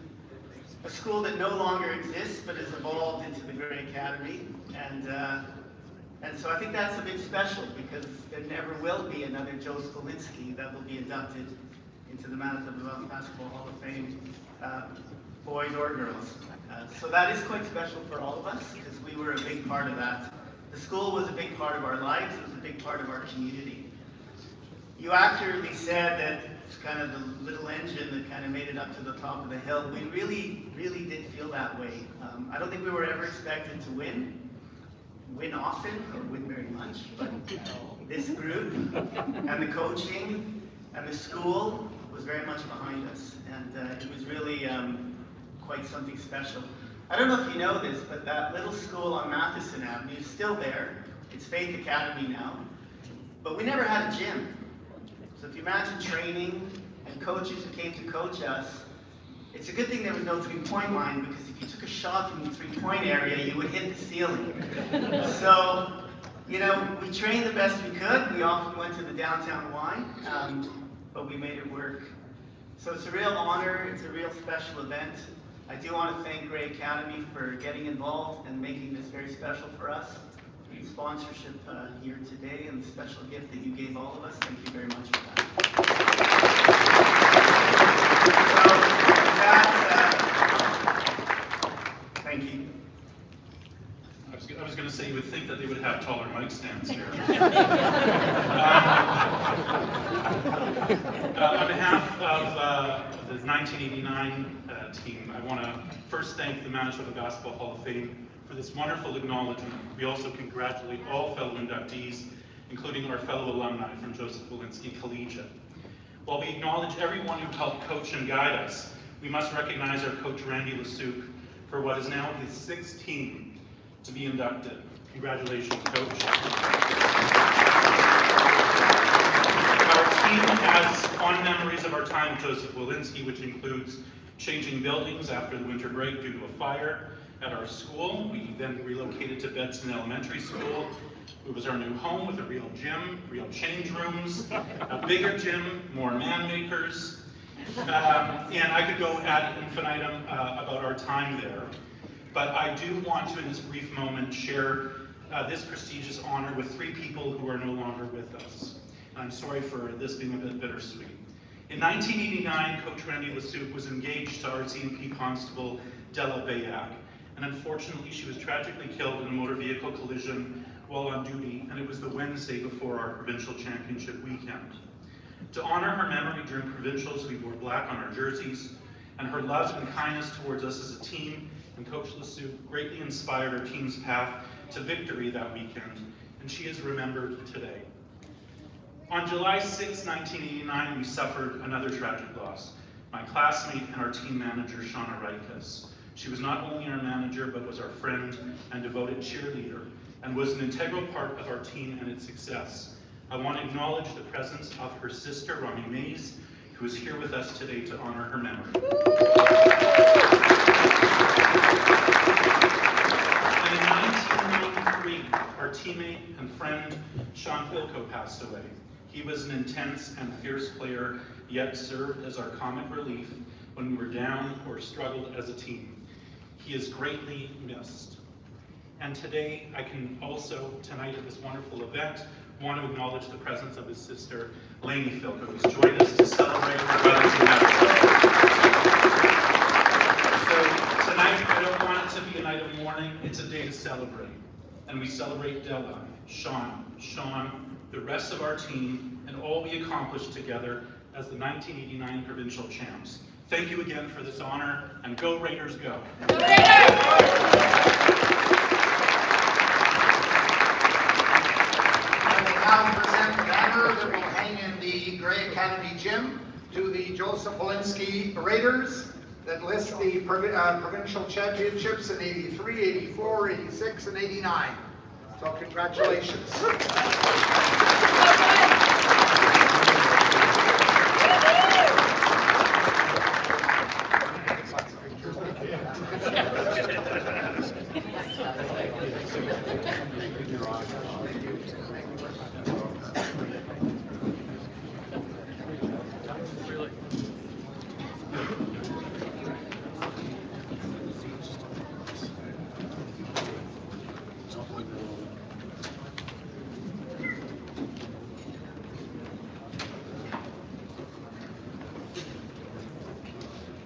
a school that no longer exists but has evolved into the Grey Academy, and so I think that's a bit special because there never will be another Joseph Wolinski that will be inducted into the Manitoba Basketball Hall of Fame, boys or girls. So that is quite special for all of us because we were a big part of that. The school was a big part of our lives. It was a big part of our community. You accurately said that it's kind of the little engine that kind of made it up to the top of the hill. We really, really did feel that way. I don't think we were ever expected to win often, or win very much, but this group and the coaching and the school was very much behind us, and it was really quite something special. I don't know if you know this, but that little school on Matheson Avenue is still there. It's Faith Academy now, but we never had a gym. So if you imagine training and coaches who came to coach us, it's a good thing there was no three-point line because if you took a shot from the three-point area, you would hit the ceiling. So, you know, we trained the best we could. We often went to the downtown Y, but we made it work. So it's a real honor. It's a real special event. I do want to thank Grey Academy for getting involved and making this very special for us. The sponsorship here today and the special gift that you gave all of us. Thank you very much for that. Thank you. I was going to say you would think that they would have taller mic stands here. On behalf of the 1989 team, I want to first thank the Manitoba Basketball Hall of Fame for this wonderful acknowledgement. We also congratulate all fellow inductees, including our fellow alumni from Joseph Wolinski Collegiate. While we acknowledge everyone who helped coach and guide us, we must recognize our coach Randy Lesook for what is now his 6th team to be inducted. Congratulations, Coach. Our team has fond memories of our time at Joseph Wolinski, which includes changing buildings after the winter break due to a fire at our school. We then relocated to Bedson Elementary School. It was our new home with a real gym, real change rooms, a bigger gym, more man makers. And I could go ad infinitum about our time there. But I do want to, in this brief moment, share this prestigious honor with 3 people who are no longer with us. And I'm sorry for this being a bit bittersweet. In 1989, Coach Randy Lesook was engaged to RCMP Constable Della Bayak. And unfortunately, she was tragically killed in a motor vehicle collision while on duty, and it was the Wednesday before our provincial championship weekend. To honor her memory during provincials, we wore black on our jerseys, and her love and kindness towards us as a team and Coach Lesook greatly inspired our team's path to victory that weekend, and she is remembered today. On July 6, 1989, we suffered another tragic loss. My classmate and our team manager, Shauna Reikas. She was not only our manager, but was our friend and devoted cheerleader, and was an integral part of our team and its success. I want to acknowledge the presence of her sister, Ronnie Mays, who is here with us today to honor her memory. And in 1993, our teammate and friend, Philco, passed away. He was an intense and fierce player, yet served as our comic relief when we were down or struggled as a team. He is greatly missed. And today, I can also, tonight at this wonderful event, want to acknowledge the presence of his sister, Lainey Philco, who's joined us to celebrate her brother's anniversary. So tonight, I don't want it to be a night of mourning, it's a day to celebrate. And we celebrate Della, Sean, the rest of our team, and all we accomplished together as the 1989 provincial champs. Thank you again for this honor, and go Raiders, go! And we now present the banner that will hang in the Grey Academy gym to the Joseph Wolinski Raiders that list the provincial championships in 83, 84, 86, and 89. So congratulations.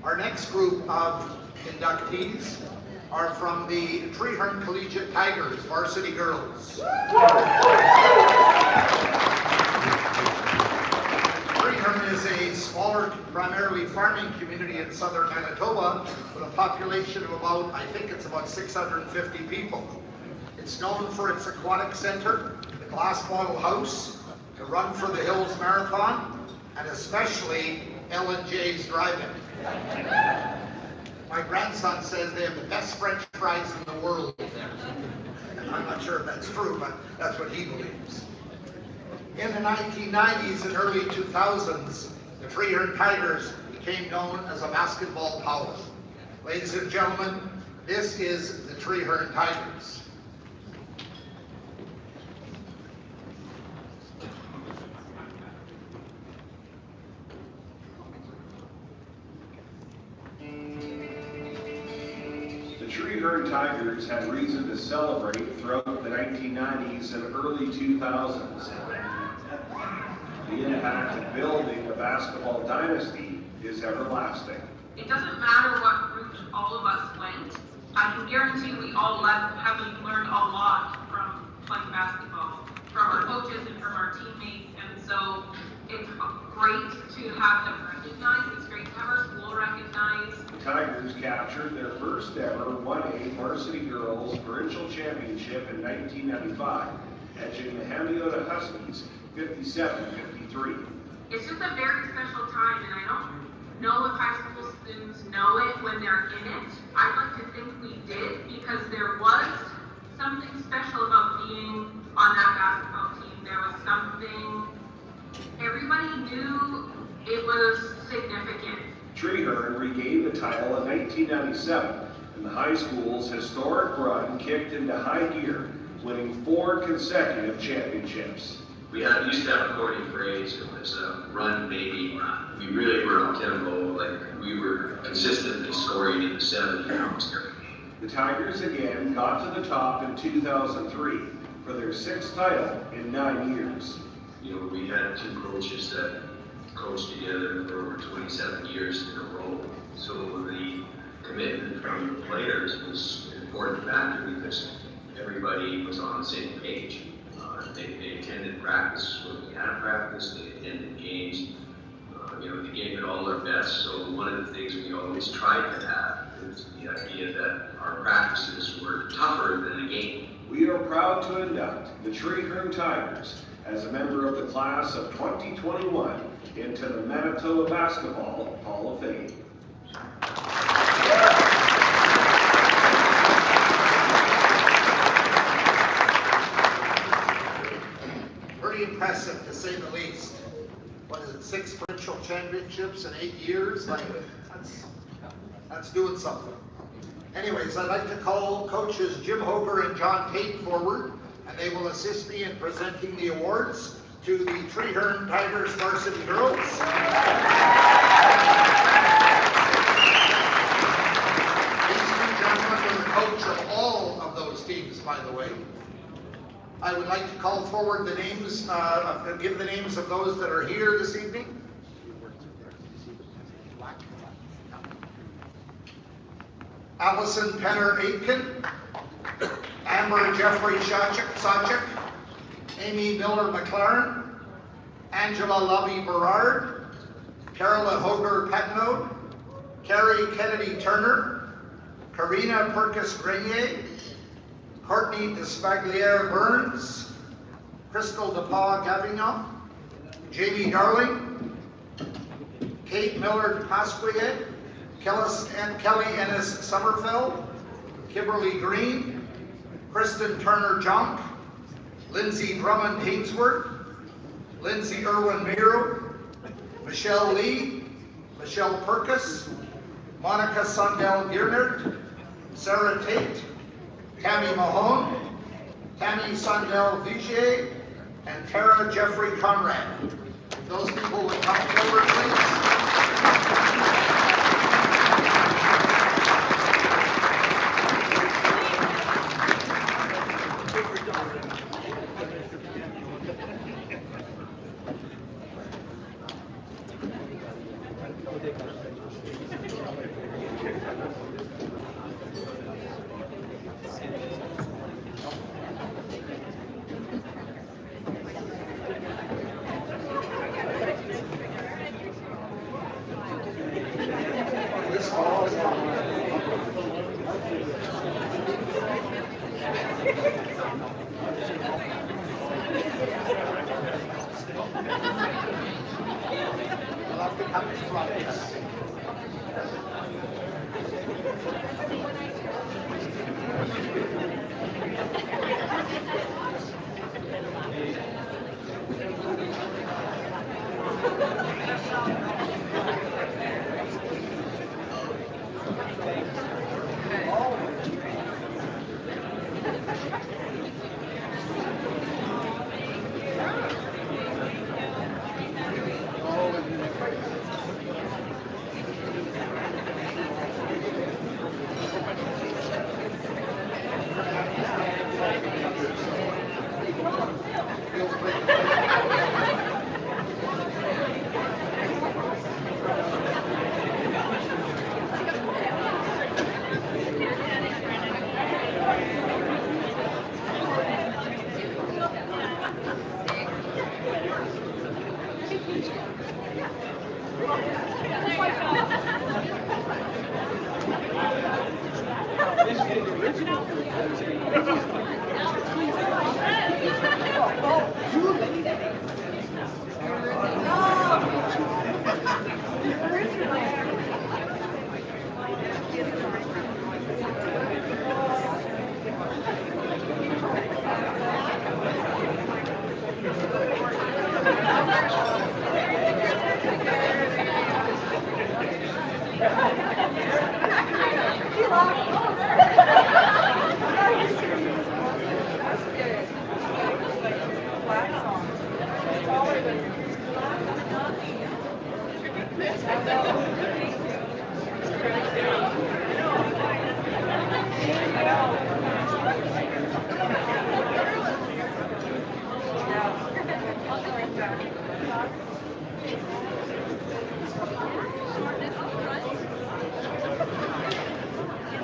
Our next group of inductees are from the Treehorn Collegiate Tigers, varsity girls. Treehorn is a smaller, primarily farming community in southern Manitoba with a population of about, I think it's about 650 people. It's known for its aquatic center, the Glass Bottle House, the Run for the Hills Marathon, and especially L&J's Drive-In. My grandson says they have the best French fries in the world there. I'm not sure if that's true, but that's what he believes. In the 1990s and early 2000s, the Treehorn Tigers became known as a basketball power. Ladies and gentlemen, this is the Treehorn Tigers. The Treehorn Tigers had reason to celebrate throughout the 1990s and early 2000s. The impact of building a basketball dynasty is everlasting. It doesn't matter what route all of us went. I can guarantee we all have learned a lot from playing basketball, from our coaches and from our teammates, and so it's great to have them recognized. It's great to have our school recognized. The Tigers captured their first ever 1A varsity girls provincial championship in 1995, edging the Hamiota Huskies 57-53. It's just a very special time, and I don't know if high school students know it when they're in it. I'd like to think we did, because there was something special about being on that basketball team. There was something, everybody knew it was significant. Treehorn regained the title in 1997, and the high school's historic run kicked into high gear, winning 4 consecutive championships. We used to have a coding phrase. It was run, baby, run. We really were on tempo. Like, we were consistently scoring in the 70 points every game. The Tigers again got to the top in 2003 for their 6th title in 9 years. You know, we had 2 coaches that coached together for over 27 years in a row. So the commitment from the players was an important factor because everybody was on the same page. They attended practice when we had practice, they attended games. they gave it all their best. So one of the things we always tried to have is the idea that our practices were tougher than the game. We are proud to induct the Treeherne Tigers as a member of the class of 2021 into the Manitoba Basketball Hall of Fame. Pretty impressive, to say the least. What is it, 6 provincial championships in 8 years? Like, that's doing something. Anyways, I'd like to call coaches Jim Hoger and John Tate forward, and they will assist me in presenting the awards to the Treeherne Tigers varsity girls. These two gentlemen were the coach of all of those teams, by the way. I would like to call forward the names, give the names of those that are here this evening. Allison Penner Aitken, Amber Jeffrey Sawchuk, Amy Miller McLaren, Angela Lovey Berard, Carolyn Hoger Petnode, Carrie Kennedy Turner, Karina Perkis Grenier, Courtney Despagliere Burns, Crystal DePaul Gavignon, Jamie Darling, Kate Millard Pasquier, Kelly Ennis Summerfeld, Kimberly Green, Kristen Turner Jonk, Lindsay Drummond Hainsworth, Lindsay Irwin Miro, Michelle Lee, Michelle Perkis, Monica Sundell Giernert, Sarah Tate, Tammy Mahone, Tammy Sundell Vigier, and Tara Jeffrey Conrad. If those people would come forward, please.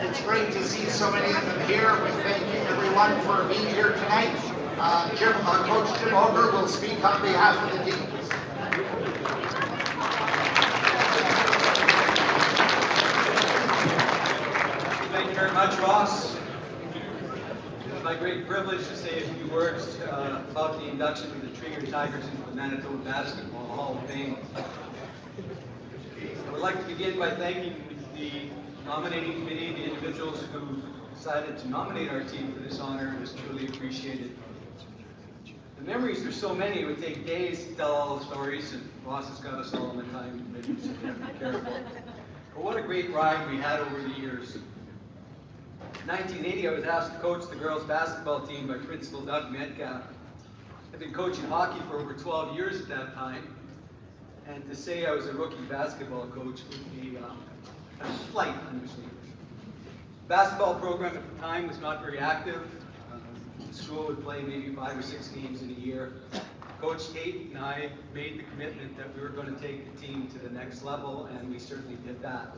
It's great to see so many of them here. We thank everyone for being here tonight. Coach Jim Hoger will speak on behalf of the teams. much, Ross. It's my great privilege to say a few words about the induction of the Trigger Tigers into the Manitoba Basketball Hall of Fame. I would like to begin by thanking the nominating committee, the individuals who decided to nominate our team for this honor. It is truly appreciated. The memories are so many, it would take days to tell all the stories, and Ross has got us all in the time limit, so we have to be careful. But what a great ride we had over the years. In 1980, I was asked to coach the girls' basketball team by Principal Doug Metcalf. I've been coaching hockey for over 12 years at that time, and to say I was a rookie basketball coach would be a slight understatement. The basketball program at the time was not very active. The school would play maybe 5 or 6 games in a year. Coach Tate and I made the commitment that we were going to take the team to the next level, and we certainly did that.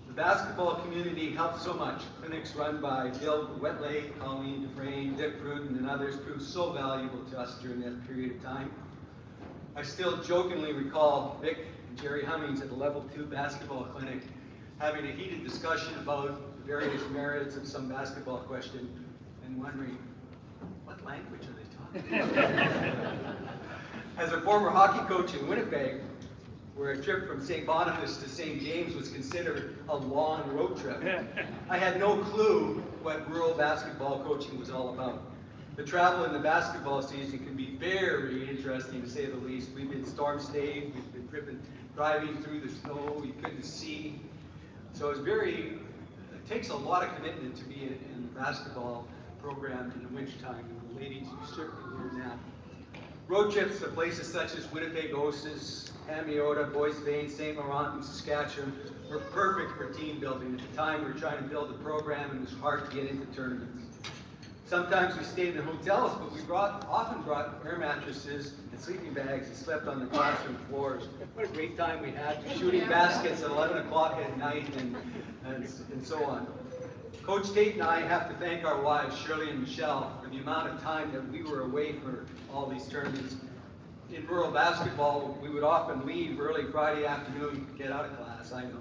The basketball community helped so much. Clinics run by Bill Wetlake, Colleen Dufresne, Dick Pruden, and others proved so valuable to us during that period of time. I still jokingly recall Vic and Jerry Hummings at the Level 2 basketball clinic having a heated discussion about the various merits of some basketball question and wondering, what language are they talking? As a former hockey coach in Winnipeg, where a trip from St. Boniface to St. James was considered a long road trip, I had no clue what rural basketball coaching was all about. The travel in the basketball season can be very interesting, to say the least. We've been storm-stayed, we've been driving through the snow, you couldn't see. So it takes a lot of commitment to be in the basketball program in the wintertime, and the ladies, you certainly learn that. Road trips to places such as Winnipeg, Osis, Hamiota, Boys Bay, St. Laurent, and Saskatchewan were perfect for team building. At the time, we were trying to build a program, and it was hard to get into tournaments. Sometimes we stayed in hotels, but we often brought air mattresses and sleeping bags and slept on the classroom floors. What a great time we had, shooting baskets at 11 o'clock at night and so on. Coach Tate and I have to thank our wives, Shirley and Michelle, for the amount of time that we were away for all these tournaments. In rural basketball, we would often leave early Friday afternoon to get out of class, I know.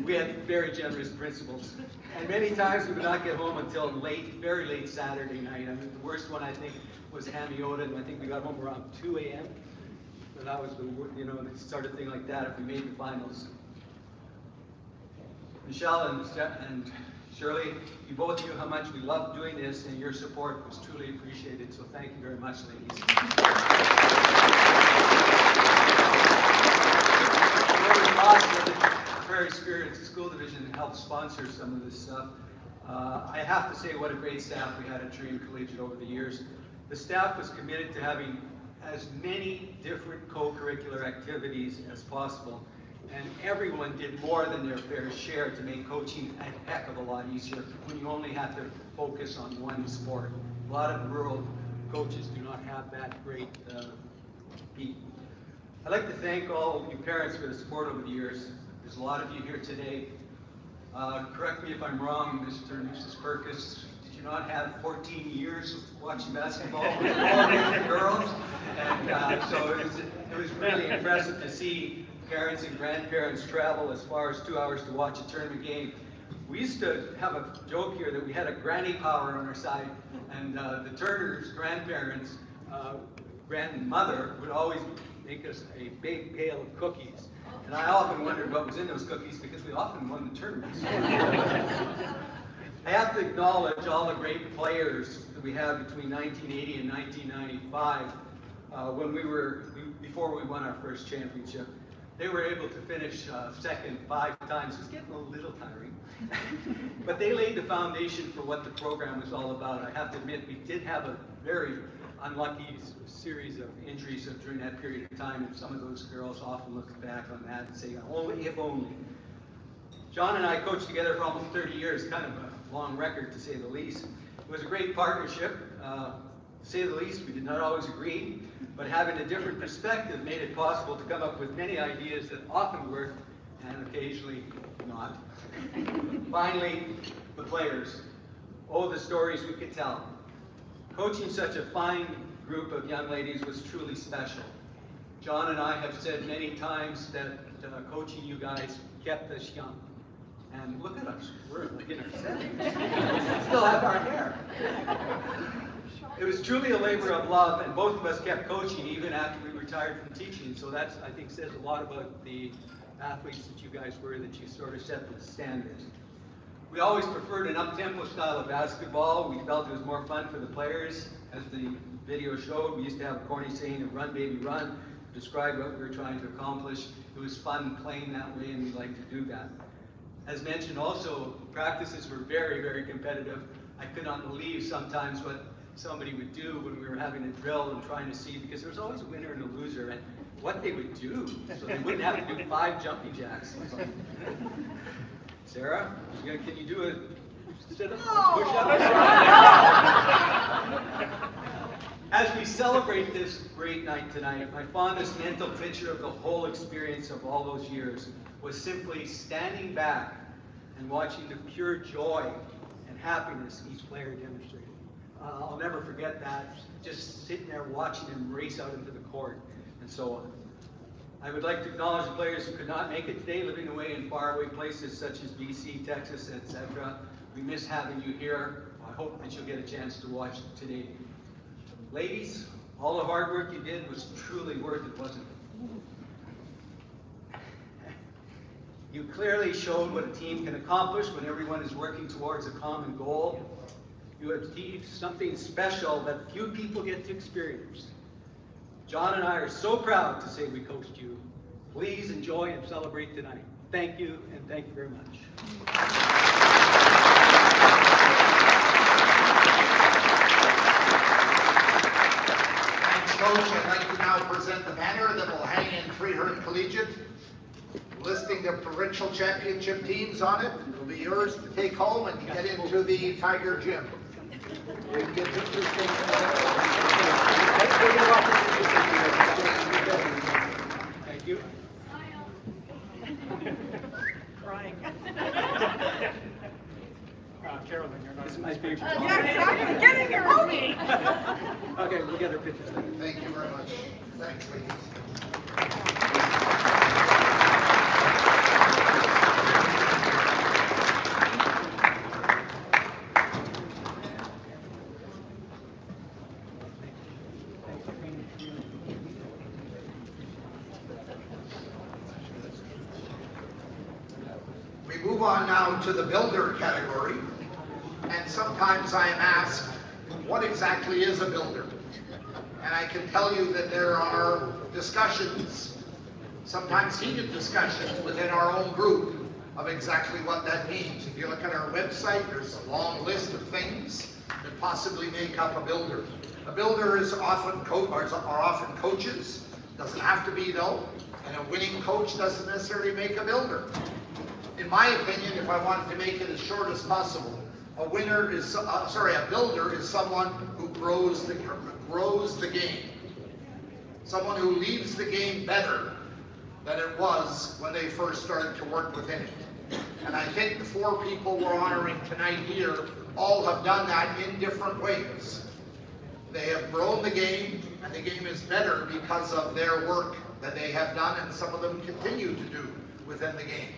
We had very generous principals. And many times we would not get home until late, very late Saturday night. I mean, the worst one, I think, was Hamiota, and I think we got home around 2 a.m. So that was the sort of thing like that if we made the finals. Michelle and Shirley, you both knew how much we loved doing this, and your support was truly appreciated, so thank you very much, ladies. Prairie Spirits School Division helped sponsor some of this stuff. I have to say what a great staff we had at Trinity Collegiate over the years. The staff was committed to having as many different co-curricular activities as possible, and everyone did more than their fair share to make coaching a heck of a lot easier when you only have to focus on one sport. A lot of rural coaches do not have that great feat. I'd like to thank all of you parents for the support over the years. There's a lot of you here today. Correct me if I'm wrong, Mr. and Mrs. Perkis. Did you not have 14 years of watching basketball with all the girls? And so it was really impressive to see parents and grandparents travel as far as 2 hours to watch a tournament game. We used to have a joke here that we had a granny power on our side, and the Turners' grandparents, grandmother, would always make us a big pail of cookies. And I often wondered what was in those cookies because we often won the tournaments. I have to acknowledge all the great players that we had between 1980 and 1995 before we won our first championship. They were able to finish second 5 times. It was getting a little tiring. But they laid the foundation for what the program was all about. I have to admit, we did have a very unlucky series of injuries during that period of time, and some of those girls often look back on that and say, oh, if only. John and I coached together for almost 30 years, kind of a long record to say the least. It was a great partnership. To say the least, we did not always agree, but having a different perspective made it possible to come up with many ideas that often worked and occasionally not. Finally, the players. Oh, the stories we could tell. Coaching such a fine group of young ladies was truly special. John and I have said many times that coaching you guys kept us young. And look at us, we're like in our 70s, still have our hair. It was truly a labor of love, and both of us kept coaching even after we retired from teaching. So that's, I think, says a lot about the athletes that you guys were, that you sort of set the standards. We always preferred an up-tempo style of basketball. We felt it was more fun for the players. As the video showed, we used to have a corny saying of "run, baby, run," to describe what we were trying to accomplish. It was fun playing that way, and we liked to do that. As mentioned also, practices were very, very competitive. I could not believe sometimes what somebody would do when we were having a drill and trying to see, because there was always a winner and a loser, and what they would do, so they wouldn't have to do 5 jumping jacks. Sarah, can you do a sit-up, push-up? As we celebrate this great night tonight, my fondest mental picture of the whole experience of all those years was simply standing back and watching the pure joy and happiness each player demonstrated. I'll never forget that, just sitting there watching them race out into the court and so on. I would like to acknowledge the players who could not make it today, living away in faraway places such as BC, Texas, etc. We miss having you here. I hope that you'll get a chance to watch today. Ladies, all the hard work you did was truly worth it, wasn't it? You clearly showed what a team can accomplish when everyone is working towards a common goal. You achieved something special that few people get to experience. John and I are so proud to say we coached you. Please enjoy and celebrate tonight. Thank you, and thank you very much. Thanks, Coach. I'd like to now present the banner that will hang in Freehold Collegiate, listing the provincial championship teams on it. It will be yours to take home and get into the Tiger Gym. We can get pictures taken. Thank you. Crying. Carolyn, you're not. This is my favorite. Yeah, exactly. Get in here, Moody. Okay, we'll get our pictures later. Thank you very much. Thanks, ladies. We move on now to the builder category, and sometimes I am asked, what exactly is a builder? And I can tell you that there are discussions, sometimes heated discussions within our own group of exactly what that means. If you look at our website, there's a long list of things that possibly make up a builder. A builder is often are often coaches, doesn't have to be though, and a winning coach doesn't necessarily make a builder. In my opinion, if I wanted to make it as short as possible, a builder is someone who grows the game. Someone who leaves the game better than it was when they first started to work within it. And I think the 4 people we're honoring tonight here all have done that in different ways. They have grown the game, and the game is better because of their work that they have done, and some of them continue to do within the game.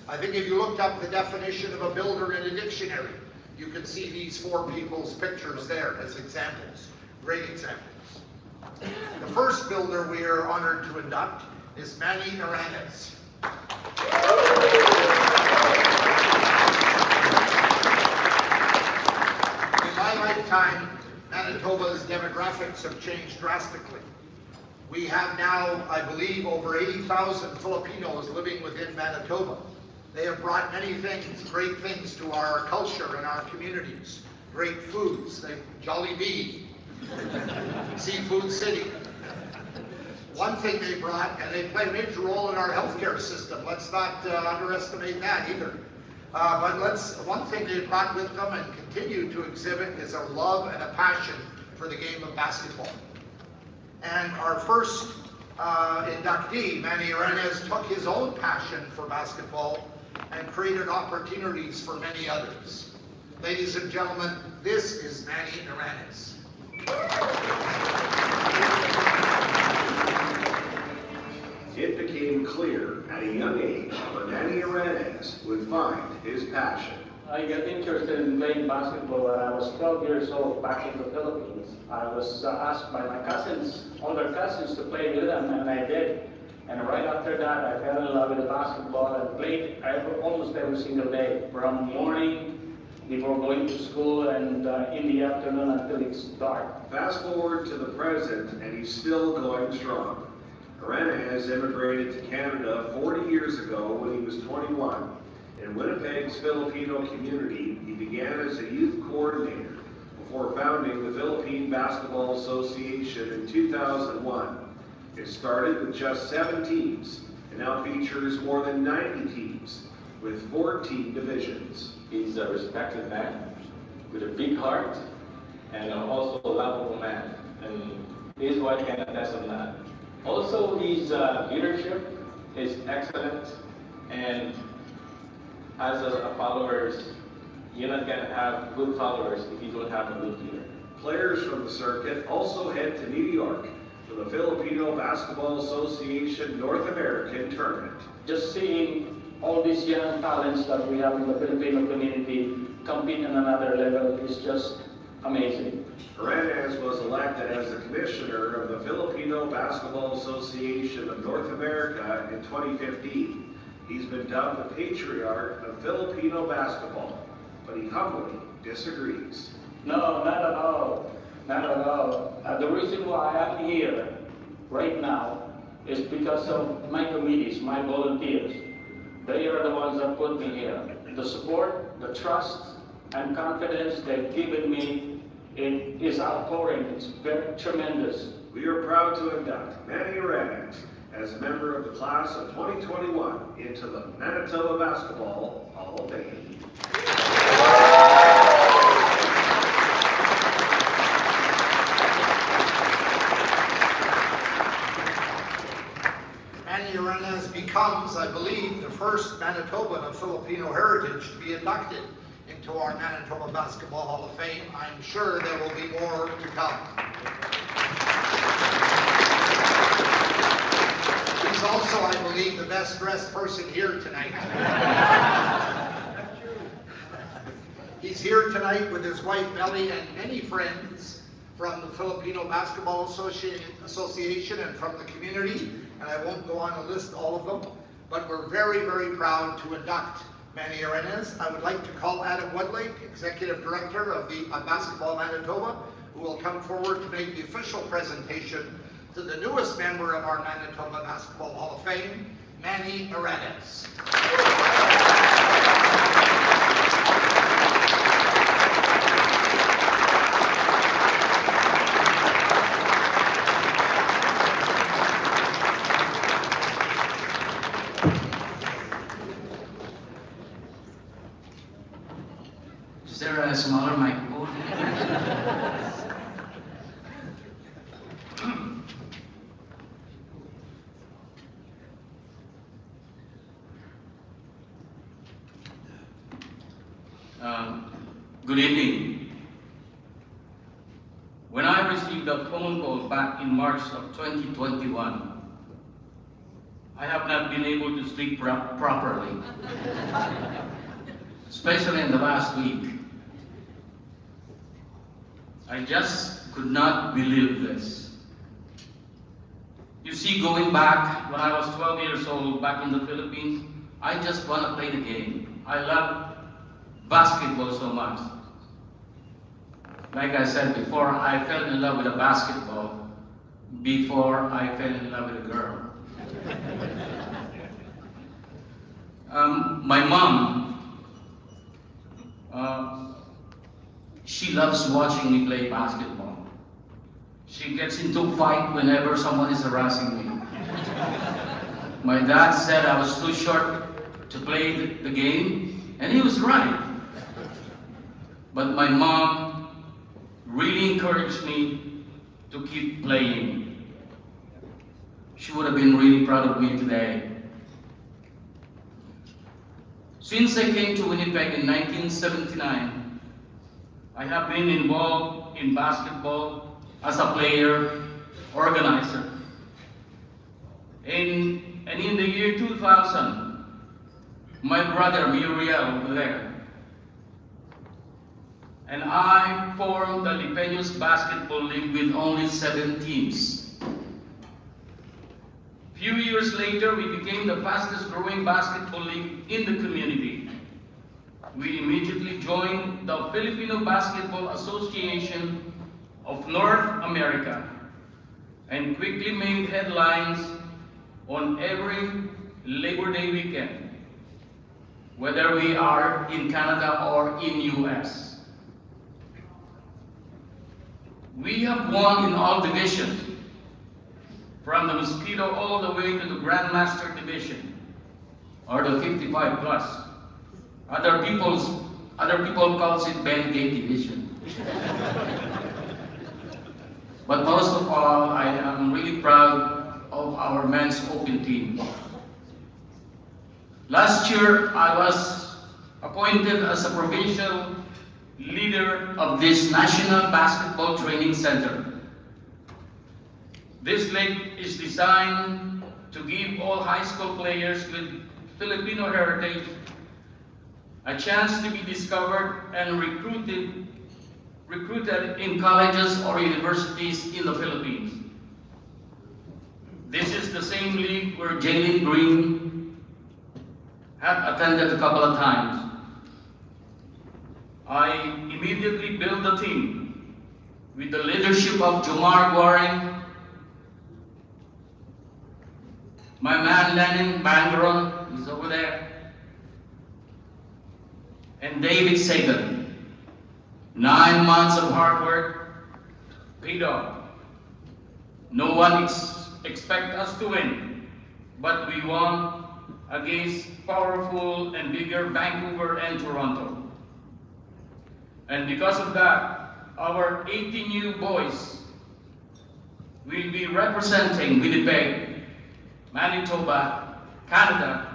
I think if you looked up the definition of a builder in a dictionary, you could see these 4 people's pictures there as examples, great examples. The first builder we are honored to induct is Manny Arandas. In my lifetime, Manitoba's demographics have changed drastically. We have now, I believe, over 80,000 Filipinos living within Manitoba. They have brought many things, great things to our culture and our communities. Great foods, Jollibee, Seafood City. One thing they brought, and they play a major role in our healthcare system. Let's not underestimate that either. One thing they brought with them and continue to exhibit is a love and a passion for the game of basketball. And our first inductee, Manny Arandas, took his own passion for basketball and created opportunities for many others. Ladies and gentlemen, this is Manny Uranus. It became clear At a young age, Manny Arandas would find his passion. I got interested in playing basketball when I was 12 years old back in the Philippines. I was asked by my cousins, older cousins, to play with them, and I did. And right after that, I fell in love with basketball and played almost every single day, from morning before going to school and in the afternoon until it's dark. Fast forward to the present, and he's still going strong. Arandas immigrated to Canada 40 years ago when he was 21. In Winnipeg's Filipino community, he began as a youth coordinator before founding the Philippine Basketball Association in 2001. It started with just 7 teams and now features more than 90 teams with 14 divisions. He's a respected man with a big heart and also a lovable man, and his wife can attest on that. Also, his leadership is excellent, and as a followers, you're not going to have good followers if you don't have a good leader. Players from the circuit also head to New York for the Filipino Basketball Association North American Tournament. Just seeing all these young talents that we have in the Filipino community compete on another level is just amazing. Arandas was elected as the commissioner of the Filipino Basketball Association of North America in 2015. He's been dubbed the patriarch of Filipino basketball, but he humbly disagrees. No, not at all. Not at all. The reason why I'm here right now is because of my committees, my volunteers. They are the ones that put me here. The support, the trust, and confidence they've given me is outpouring. It's very tremendous. We are proud to induct Manny Arandas as a member of the class of 2021 into the Manitoba Basketball Hall of Fame. Manny Uranus becomes, I believe, the first Manitoban of Filipino heritage to be inducted into our Manitoba Basketball Hall of Fame. I'm sure there will be more to come. He's also, I believe, the best dressed person here tonight. He's here tonight with his wife Melly and many friends from the Filipino Basketball Association and from the community, and I won't go on to list all of them, but we're very, very proud to induct Manny Arandas. I would like to call Adam Woodlake, Executive Director of the Basketball Manitoba, who will come forward to make the official presentation to the newest member of our Manitoba Basketball Hall of Fame, Manny Arandas. Is there a smaller microphone? Good evening. When I received a phone call back in March of 2021, I have not been able to sleep properly, especially in the last week. I just could not believe this. You see, going back when I was 12 years old back in the Philippines, I just want to play the game. I love basketball so much. Like I said before, I fell in love with a basketball before I fell in love with a girl. My mom, she loves watching me play basketball. She gets into a fight whenever someone is harassing me. My dad said I was too short to play the game, and he was right. But my mom really encouraged me to keep playing. She would have been really proud of me today. Since I came to Winnipeg in 1979, I have been involved in basketball as a player, organizer. In and in the year 2000, my brother Muriel over there and I formed the Lipeños Basketball League with only 7 teams. Few years later, we became the fastest growing basketball league in the community. We immediately joined the Filipino Basketball Association of North America and quickly made headlines on every Labor Day weekend, whether we are in Canada or in US. We have won in all divisions, from the Mosquito all the way to the Grandmaster division, or the 55 plus. Other people calls it Band-Aid division. But most of all, I am really proud of our men's open team. Last year, I was appointed as a provincial leader of this National Basketball Training Center. This league is designed to give all high school players with Filipino heritage a chance to be discovered and recruited in colleges or universities in the Philippines. This is the same league where Jalen Green had attended a couple of times. I immediately built a team with the leadership of Jomar Guaring, my man Lenin Bangron, he's over there, and David Sagan. 9 months of hard work paid off. No one expect us to win, but we won against powerful and bigger Vancouver and Toronto. And because of that, our 18 new boys will be representing Winnipeg, Manitoba, Canada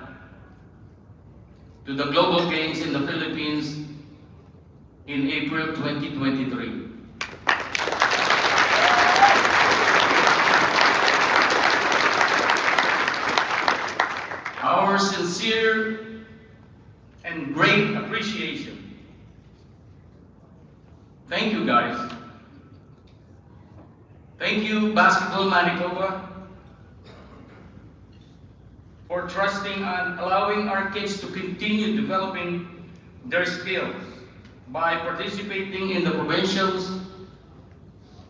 to the Global Games in the Philippines in April 2023. Our sincere and great appreciation. Thank you, guys. Thank you, Basketball Manitoba, for trusting and allowing our kids to continue developing their skills by participating in the provincials,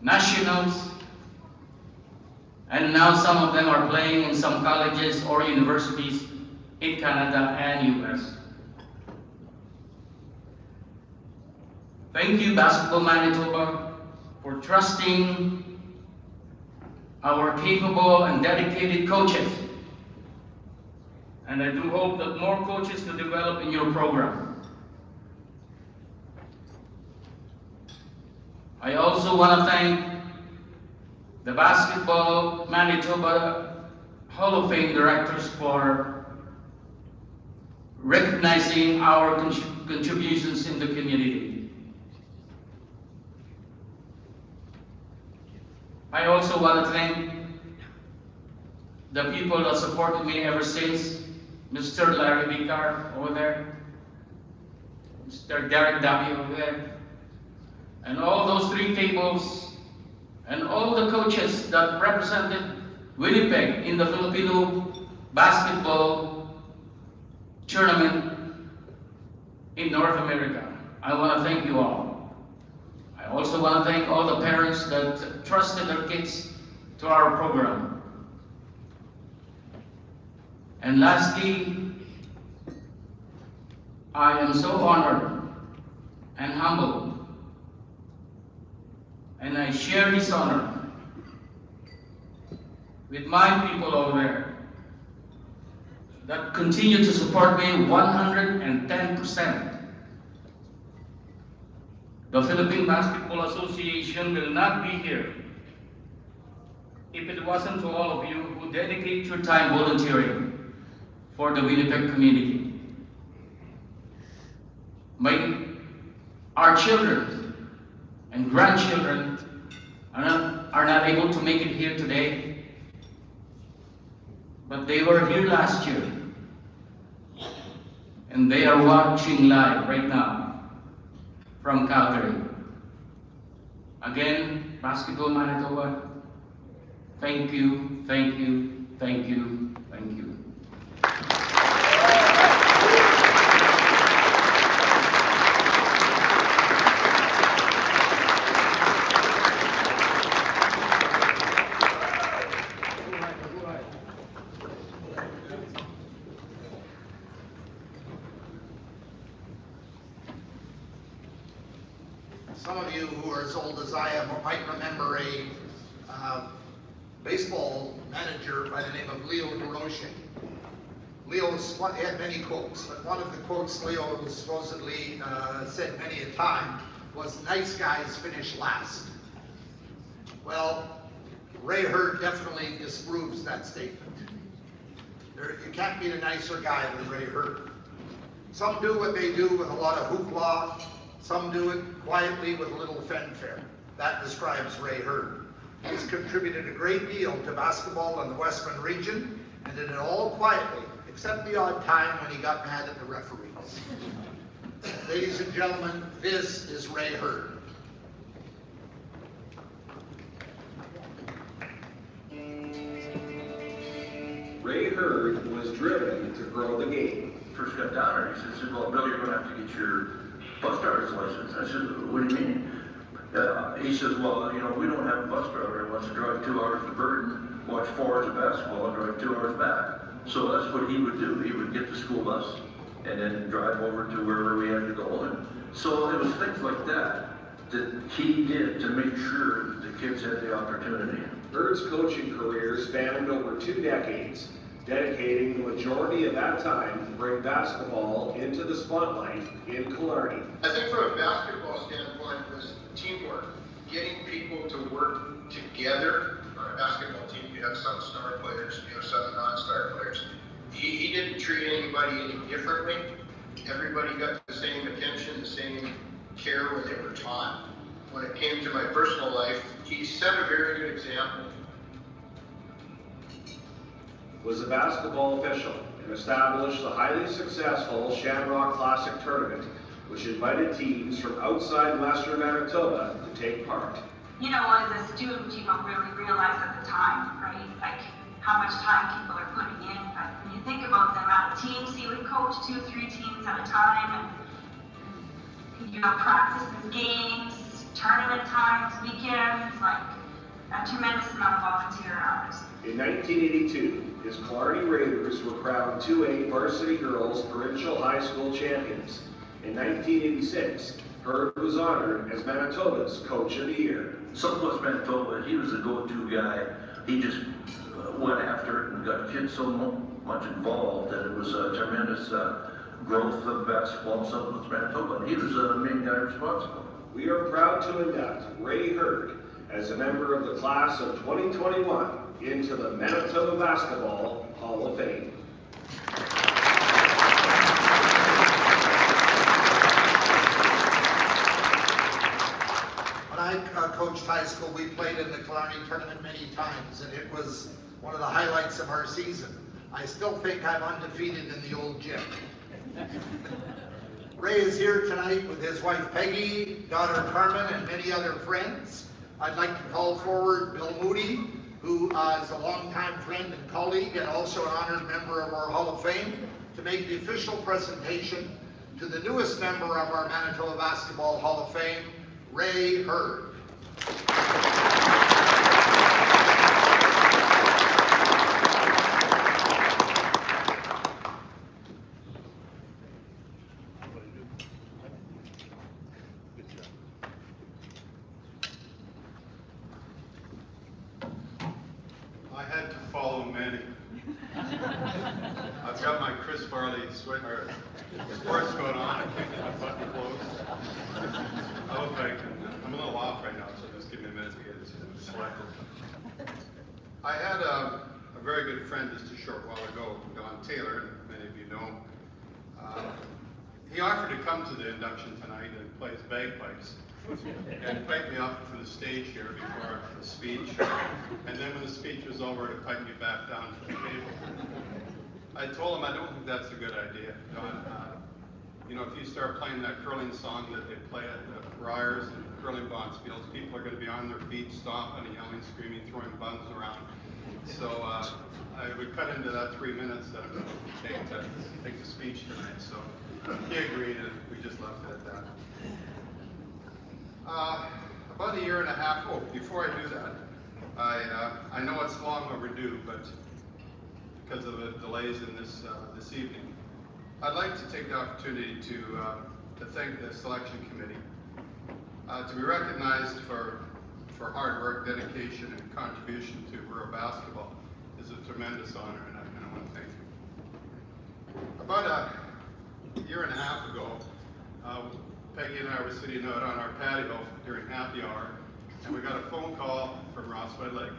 nationals, and now some of them are playing in some colleges or universities in Canada and US. Thank you, Basketball Manitoba, for trusting our capable and dedicated coaches. And I do hope that more coaches will develop in your program. I also want to thank the Basketball Manitoba Hall of Fame directors for recognizing our contributions in the community. I also want to thank the people that supported me ever since, Mr. Larry Vicar over there, Mr. Derek Dabi over there, and all those 3 tables, and all the coaches that represented Winnipeg in the Filipino basketball tournament in North America. I want to thank you all. I also want to thank all the parents that trusted their kids to our program. And lastly, I am so honored and humbled, and I share this honor with my people over there that continue to support me 110%. The Philippine Basketball Association will not be here if it wasn't to all of you who dedicate your time volunteering for the Winnipeg community. Our children and grandchildren are not able to make it here today, but they were here last year. And they are watching live right now from Calgary. Again, Basketball Manitoba, thank you, thank you, thank you, thank you. Some of you who are as old as I am might remember a baseball manager by the name of Leo DeRoche. Leo had many quotes, but one of the quotes Leo supposedly said many a time was, "Nice guys finish last." Well, Ray Hurd definitely disproves that statement. You can't beat a nicer guy than Ray Hurd. Some do what they do with a lot of hoopla. Some do it quietly with a little fanfare. That describes Ray Hurd. He's contributed a great deal to basketball in the Western region, and did it all quietly, except the odd time when he got mad at the referees. Ladies and gentlemen, this is Ray Hurd. Ray Hurd was driven to grow the game. First got down there, he said, "Well, Bill, you're going to have to get your bus driver's license." I said, "What do you mean?" He says, "Well, you know, we don't have a bus driver who wants to drive 2 hours to Burton, watch 4 hours of basketball, and drive 2 hours back." So that's what he would do. He would get the school bus and then drive over to wherever we had to go. And so it was things like that that he did to make sure that the kids had the opportunity. Hurd's coaching career spanned over 2 decades, dedicating the majority of that time to bring basketball into the spotlight in Killarney. I think from a basketball standpoint, it was teamwork, getting people to work together. On a basketball team, you have some star players, you have some non-star players. He didn't treat anybody any differently. Everybody got the same attention, the same care when they were taught. When it came to my personal life, he set a very good example. Was a basketball official and established the highly successful Shamrock Classic Tournament, which invited teams from outside Western Manitoba to take part. You know, as a student, you don't really realize at the time, right? Like how much time people are putting in. But when you think about the amount of teams he would coach, 2, 3 teams at a time, and you have practices, games, tournament times, weekends, like a tremendous amount of volunteer hours. In 1982, his Killarney Raiders were crowned 2A varsity girls provincial high school champions. In 1986, Hurd was honored as Manitoba's Coach of the Year. Southwest Manitoba, he was the go-to guy. He just went after it and got kids so much involved that it was a tremendous growth of basketball in Southwest Manitoba. And he was the main guy responsible. We are proud to induct Ray Hurd as a member of the class of 2021 into the Manitoba Basketball Hall of Fame. When I coached high school, we played in the Killarney tournament many times, and it was one of the highlights of our season. I still think I'm undefeated in the old gym. Ray is here tonight with his wife Peggy, daughter Carmen, and many other friends. I'd like to call forward Bill Moody, who is a longtime friend and colleague and also an honored member of our Hall of Fame, to make the official presentation to the newest member of our Manitoba Basketball Hall of Fame, Ray Hurd. I had to follow Manny. I've got my Chris Farley sports coat on. I can't get my button closed. I hope I can. I'm a little off right now, so just give me a minute to get it selected. I had a very good friend just a short while ago, Don Taylor, many of you know him. He offered to come to the induction tonight and play his bagpipes. and piped me up to the stage here before the speech. And then when the speech was over, to pipe me back down to the table. I told him I don't think that's a good idea, John. You know, if you start playing that curling song that they play at the Friars and curling bonspiels, people are going to be on their feet, stomping and yelling, screaming, throwing buns around. So I would cut into that 3 minutes that I'm going to take the speech tonight. So he agreed, and we just left it at that. About a year and a half. Oh, before I do that, I know it's long overdue, but because of the delays in this evening, I'd like to take the opportunity to thank the selection committee. To be recognized for hard work, dedication, and contribution to rural basketball is a tremendous honor, and I want to thank you. About a year and a half ago, Peggy and I were sitting out on our patio during happy hour, and we got a phone call from Ross Wedlake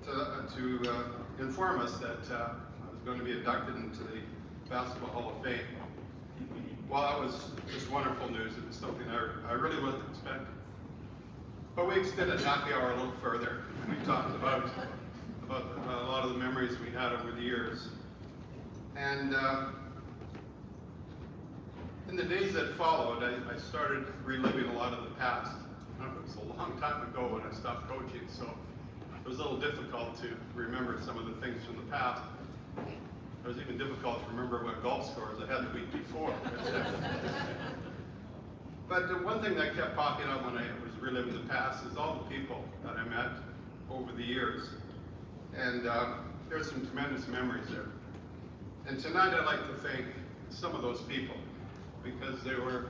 to inform us that I was going to be inducted into the Basketball Hall of Fame. Well, that was just wonderful news. It was something I really wasn't expecting. But we extended happy hour a little further, and we talked about a lot of the memories we had over the years. And in the days that followed, I started reliving a lot of the past. It was a long time ago when I stopped coaching, so it was a little difficult to remember some of the things from the past. It was even difficult to remember what golf scores I had the week before. But the one thing that kept popping up when I was reliving the past is all the people that I met over the years. And there's some tremendous memories there. And tonight I'd like to thank some of those people because they were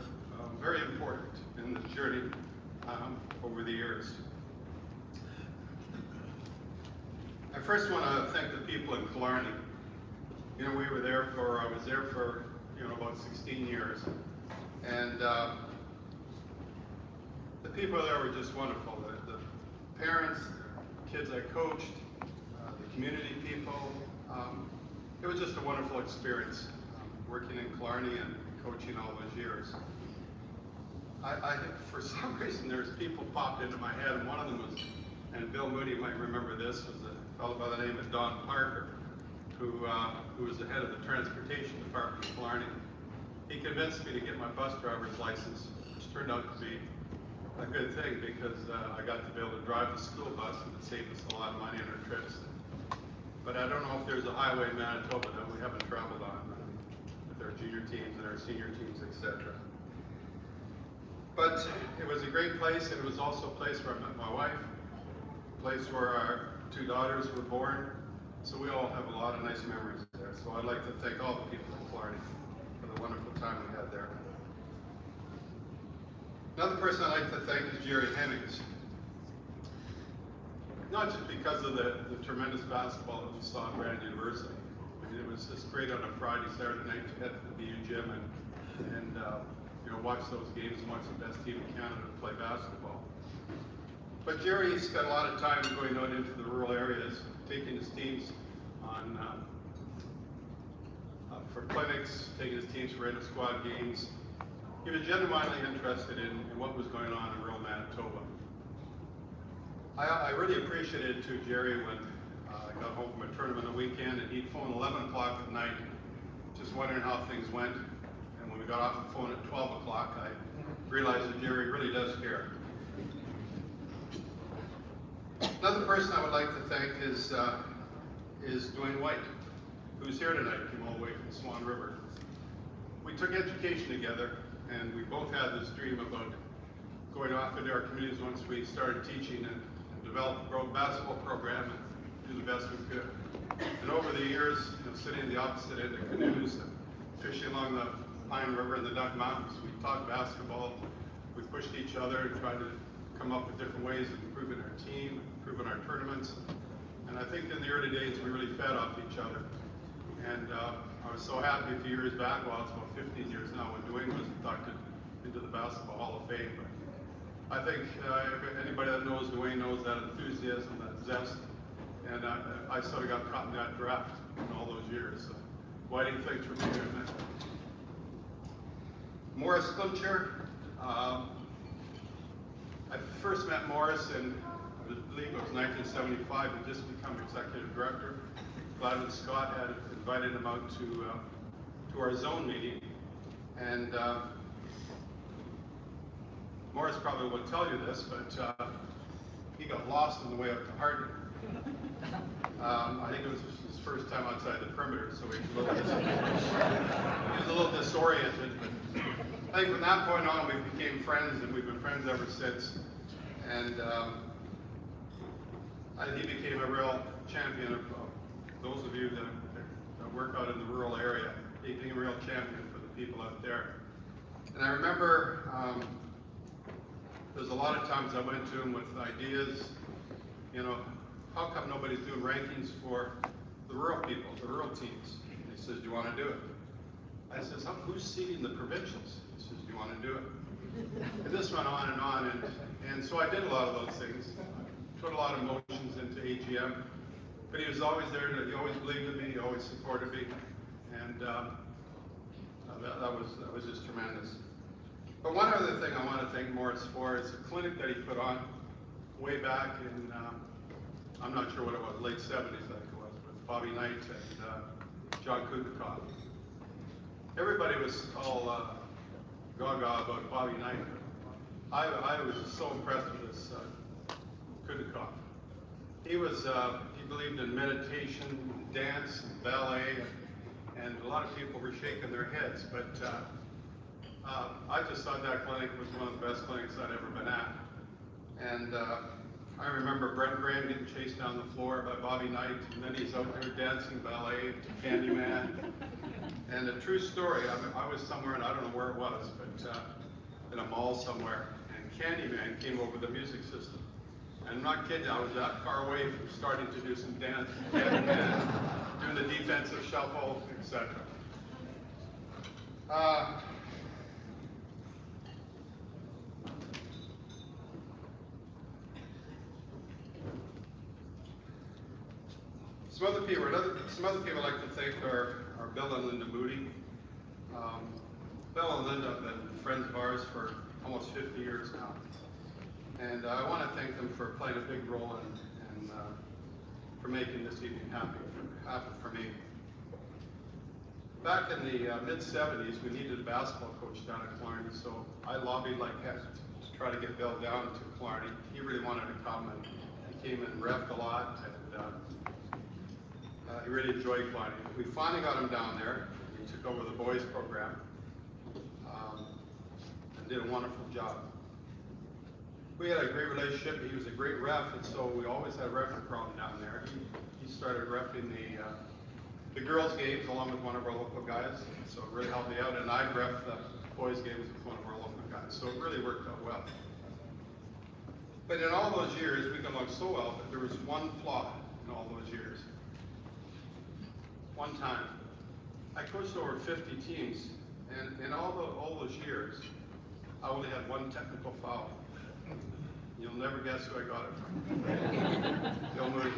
very important in the journey over the years. I first want to thank the people in Killarney. You know, I was there for, about 16 years. And the people there were just wonderful. The parents, the kids I coached, the community people. It was just a wonderful experience working in Killarney and coaching all those years. I think for some reason there's people popped into my head, and one of them was, and Bill Moody might remember this, was a fellow by the name of Don Parker, who was the head of the transportation department in Killarney. He convinced me to get my bus driver's license, which turned out to be a good thing because I got to be able to drive the school bus, and it saved us a lot of money on our trips. But I don't know if there's a highway in Manitoba that we haven't traveled on with our junior teams and our senior teams, etc. But it was a great place, and it was also a place where I met my wife, a place where our 2 daughters were born. So we all have a lot of nice memories there. So I'd like to thank all the people in Killarney for the wonderful time we had there. Another person I'd like to thank is Jerry Hennings. Not just because of the tremendous basketball that we saw at Brand University. I mean, it was just great on a Friday, Saturday night to head to the BU gym and watch those games and watch the best team in Canada play basketball. But Jerry spent a lot of time going out into the rural areas, taking his teams on for clinics, taking his teams for inter-squad games. He was genuinely interested in what was going on in rural Manitoba. I really appreciated too, Jerry, when I got home from a tournament on the weekend and he'd phone 11 o'clock at night, just wondering how things went. And when we got off the phone at 12 o'clock, I realized that Jerry really does care. Another person I would like to thank is Dwayne White, who's here tonight, came all the way from Swan River. We took education together, and we both had this dream about going off into our communities once we started teaching and developed a basketball program and do the best we could. And over the years, sitting at the opposite end of canoes and fishing along the Pine River and the Duck Mountains, we talked basketball, we pushed each other and tried to come up with different ways of improving our team, improving our tournaments. And I think in the early days, we really fed off each other. And I was so happy a few years back, well, it's about 15 years now, when Dwayne was inducted into the Basketball Hall of Fame. But I think anybody that knows Dwayne knows that enthusiasm, that zest. And I sort of got caught in that draft in all those years. So, Whiting, thanks for being here tonight. Morris Klitcher, I first met Morris in, I believe it was 1975, and just become executive director. Gladwin Scott had invited him out to our zone meeting, and Morris probably won't tell you this, but he got lost on the way up to Harding. I think it was his first time outside the perimeter, so he was a little disoriented. But I think from that point on, we became friends, and we've been friends ever since. And he became a real champion of those of you that work out in the rural area. He became a real champion for the people out there. And I remember there's a lot of times I went to him with ideas, you know, how come nobody's doing rankings for the rural people, the rural teams? And he says, do you want to do it? I says, who's seeding the provincials? He says, do you want to do it? And this went on, and so I did a lot of those things. Put a lot of motions into AGM, but he was always there. He always believed in me. He always supported me, and that was just tremendous. But one other thing I want to thank Morris for is a clinic that he put on way back in, I'm not sure what it was, late 70s I think it was, with Bobby Knight and John Kudikoff. Everybody was all gaga about Bobby Knight. I was so impressed with this Kudikoff. He believed in meditation, dance, and ballet, and a lot of people were shaking their heads, but I just thought that clinic was one of the best clinics I'd ever been at. And I remember Brent Graham getting chased down the floor by Bobby Knight, and then he's out there dancing ballet to Candyman. And a true story, I was somewhere, and I don't know where it was, but in a mall somewhere, and Candyman came over the music system. And I'm not kidding, I was that far away from starting to do some dance, Candyman, doing the defensive shuffle, etc. Some other people I'd like to thank are Bill and Linda Moody. Bill and Linda have been friends of ours for almost 50 years now. And I want to thank them for playing a big role in for making this evening happen for me. Back in the mid-70s, we needed a basketball coach down at Killarney, so I lobbied like heck to try to get Bill down to Killarney. He really wanted to come, and he came and reffed a lot, and he really enjoyed Killarney. We finally got him down there. He took over the boys program and did a wonderful job. We had a great relationship. He was a great ref, and so we always had a referee problem down there. He started reffing the girls' games along with one of our local guys, so it really helped me out. And I'd ref the boys' games with one of our local guys, so it really worked out well. But in all those years, we got along so well, but there was one flaw in all those years. One time, I coached over 50 teams, and in all those years, I only had one technical foul. You'll never guess who I got it from. Bill Moody.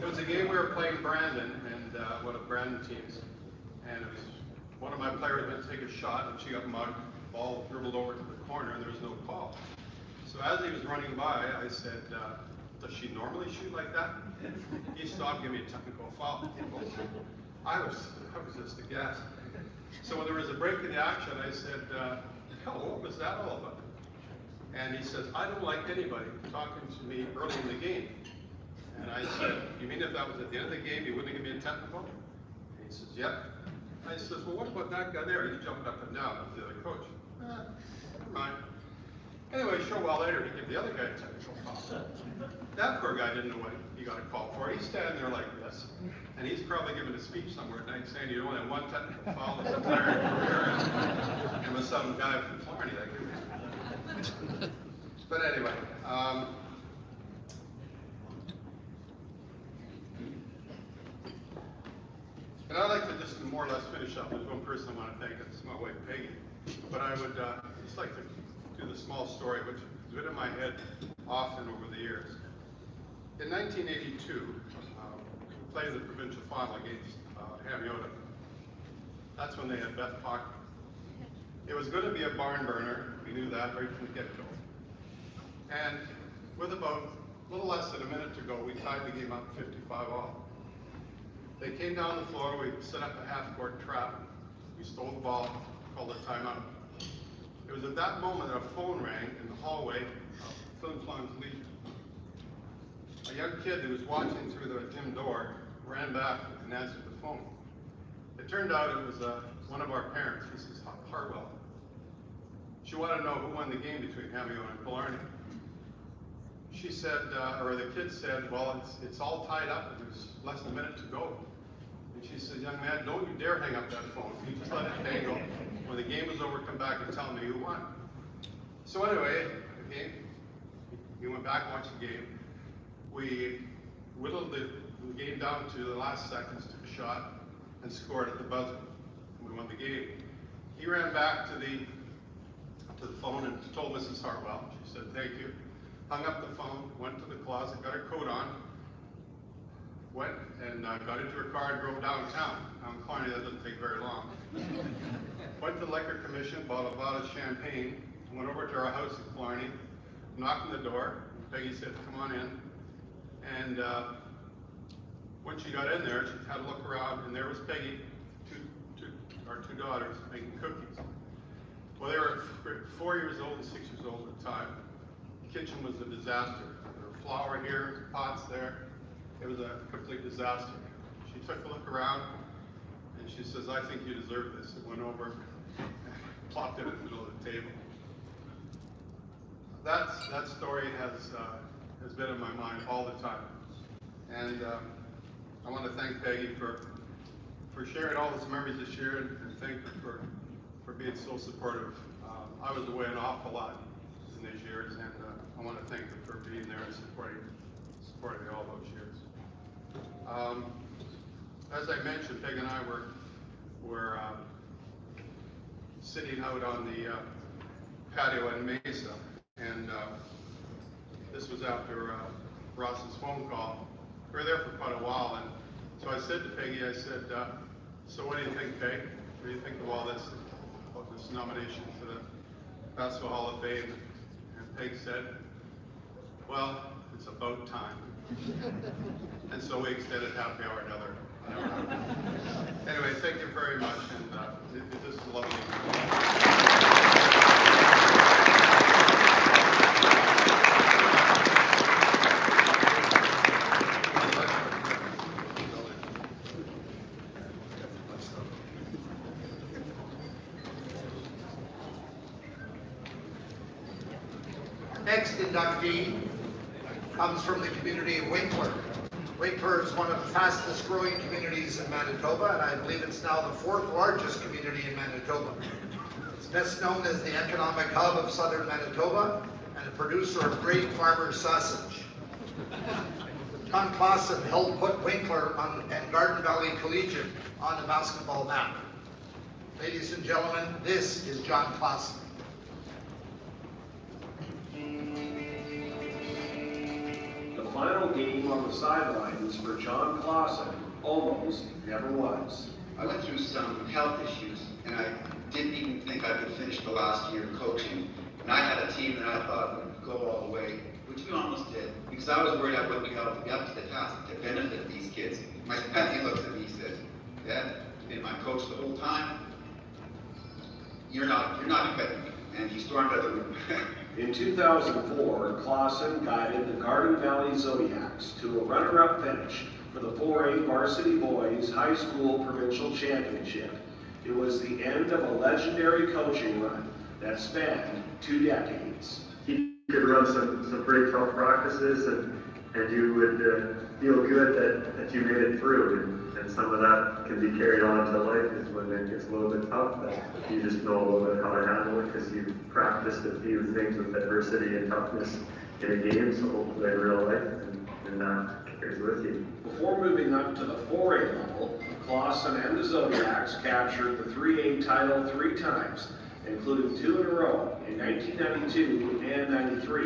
It was a game we were playing Brandon, and one of Brandon teams, and it was one of my players went to take a shot, and she got mugged. The ball dribbled over to the corner, and there was no call. So as he was running by, I said, does she normally shoot like that? He stopped, gave me a technical foul. I was just aghast. So when there was a break in the action, I said, hell, what was that all about? And he says, I don't like anybody talking to me early in the game. And I said, you mean if that was at the end of the game, you wouldn't give me a technical? And he says, yep. I says, well, what about that guy there? He jumped up and down. That was the other coach. Never mind. Anyway, a short while later, he gave the other guy a technical foul. That poor guy didn't know what he got a call for. He's standing there like this, and he's probably giving a speech somewhere at night saying you only have one technical foul his entire career, and with some guy from Killarney that could. But anyway, and I'd like to just more or less finish up. There's one person I want to thank, it's my wife Peggy. But I would just like to do the small story, which has been in my head often over the years. In 1982, we played in the provincial final against Hamiota. That's when they had Beth Pock. It was going to be a barn burner. We knew that right from the get-go. And with about a little less than a minute to go, we tied the game up 55-all. They came down the floor, we set up a half-court trap, we stole the ball, called a timeout. It was at that moment that a phone rang in the hallway of Philco's Legion. A young kid who was watching through the gym door ran back and answered the phone. It turned out it was one of our parents, Mrs. Hartwell. She wanted to know who won the game between Hamio and Killarney. She said, or the kid said, well, it's all tied up and there's less than a minute to go. And she said, young man, don't you dare hang up that phone. You just let it dangle. When the game was over, come back and tell me who won. So anyway, we went back and watched the game. We whittled the game down to the last seconds, took a shot, and scored at the buzzer. We won the game. He ran back to the phone and told Mrs. Hartwell. She said, thank you. Hung up the phone, went to the closet, got her coat on, went and got into her car and drove downtown. Killarney, that doesn't take very long. Went to the Liquor Commission, bought a bottle of champagne, went over to our house in Killarney, knocked on the door. Peggy said, come on in. And when she got in there, she had a look around, and there was Peggy, our two daughters, making cookies. Well, they were 4 years old and 6 years old at the time. The kitchen was a disaster. There were flour here, pots there. It was a complete disaster. She took a look around, and she says, I think you deserve this. It went over and plopped it in the middle of the table. That story has been in my mind all the time. And I want to thank Peggy for sharing all those memories this year, and thank her for being so supportive. I was away an awful lot in these years, and I want to thank her for being there and supporting me all those years. As I mentioned, Peg and I were sitting out on the patio in Mesa, and this was after Ross's phone call. We were there for quite a while, and so I said to Peggy, I said, so what do you think, Peg? What do you think of all this nomination to the Basketball Hall of Fame? And Peg said, well, it's about time. And so we extended happy hour another hour. Anyway, thank you very much, and this is lovely. Next inductee comes from the community of Winkler. Winkler is one of the fastest growing communities in Manitoba, and I believe it's now the 4th largest community in Manitoba. It's best known as the economic hub of southern Manitoba and a producer of great farmer sausage. John Closson helped put Winkler and Garden Valley Collegiate on the basketball map. Ladies and gentlemen, this is John Closson. The final game on the sidelines for John Closson almost never was. I went through some health issues, and I didn't even think I could finish the last year of coaching. And I had a team that I thought would go all the way, which we almost did, because I was worried I wouldn't be able to be up to the task to benefit these kids. My Patty looks at me and says, Dad, you've been my coach the whole time. You're not affecting me. And he stormed out of the room. In 2004, Closson guided the Garden Valley Zodiacs to a runner-up finish for the 4A Varsity Boys High School Provincial Championship. It was the end of a legendary coaching run that spanned 2 decades. He could run some pretty tough practices, and you would feel good that you made it through. And some of that can be carried on to life is when it gets a little bit tough, but you just know a little bit how to handle it because you've practiced a few things with adversity and toughness in a game, so hopefully in real life, and that carries with you. Before moving up to the 4A level, Closson and the Zodiacs captured the 3A title 3 times, including 2 in a row in 1992 and 93.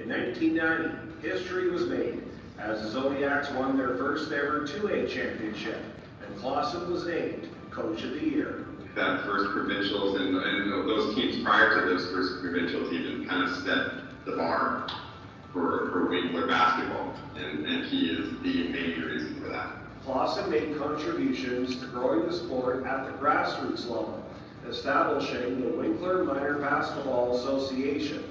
In 1990, history was made as the Zodiacs won their first ever 2A championship, and Closson was named Coach of the Year. that first provincials and those teams prior to those first provincials even kind of set the bar for Winkler basketball, and he is the main reason for that. Closson made contributions to growing the sport at the grassroots level, establishing the Winkler Minor Basketball Association.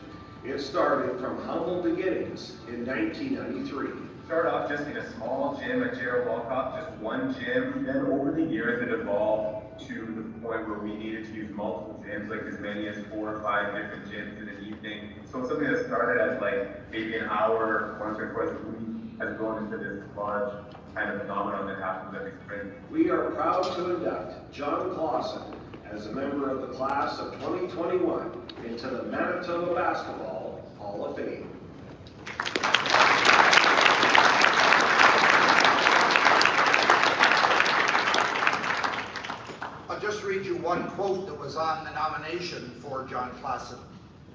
It started from humble beginnings in 1993. Started off just in a small gym at Gerald Walcott, just one gym. Then over the years it evolved to the point where we needed to use multiple gyms, like as many as 4 or 5 different gyms in an evening. So something that started as like maybe an hour once or twice a week has grown into this large kind of phenomenon that happens every spring. We are proud to induct John Closson as a member of the class of 2021 into the Manitoba Basketball Hall of Fame. I'll just read you one quote that was on the nomination for John Closson.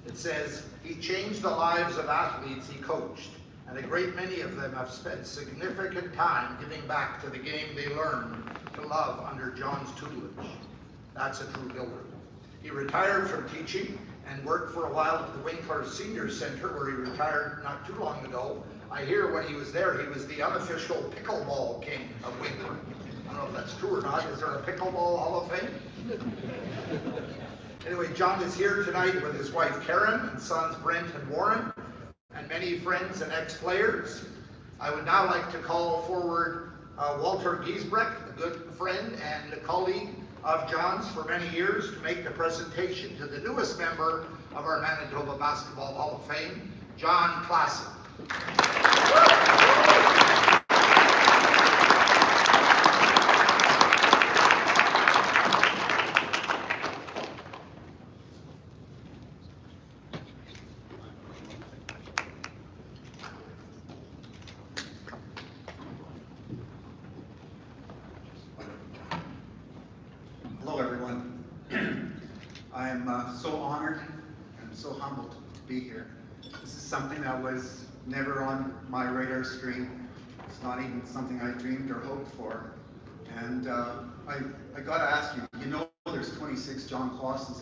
It says, "He changed the lives of athletes he coached, and a great many of them have spent significant time giving back to the game they learned to love under John's tutelage." That's a true builder. He retired from teaching and worked for a while at the Winkler Senior Center, where he retired not too long ago. I hear when he was there, he was the unofficial pickleball king of Winkler. I don't know if that's true or not. Is there a pickleball Hall of Fame? Anyway, John is here tonight with his wife Karen and sons Brent and Warren, and many friends and ex-players. I would now like to call forward Walter Giesbrecht, a good friend and a colleague of John's for many years, to make the presentation to the newest member of our Manitoba Basketball Hall of Fame, John Closson. Hello, everyone. I am so honored and so humbled to be here. This is something that was never on my radar screen. It's not even something I dreamed or hoped for. And I got to ask you, you know there's 26 John Clossons.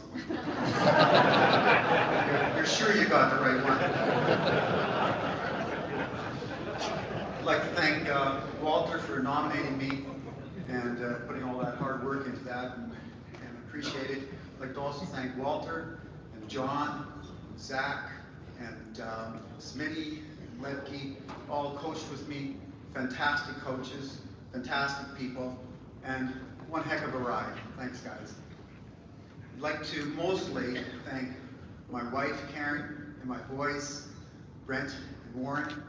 You're sure you got the right one? I'd like to thank Walter for nominating me and putting all that hard work into that, and appreciate it. I'd like to also thank Walter and John, and Zach, and Smitty, and Ledke, all coached with me. Fantastic coaches, fantastic people, and one heck of a ride. Thanks, guys. I'd like to mostly thank my wife, Karen, and my boys, Brent and Warren.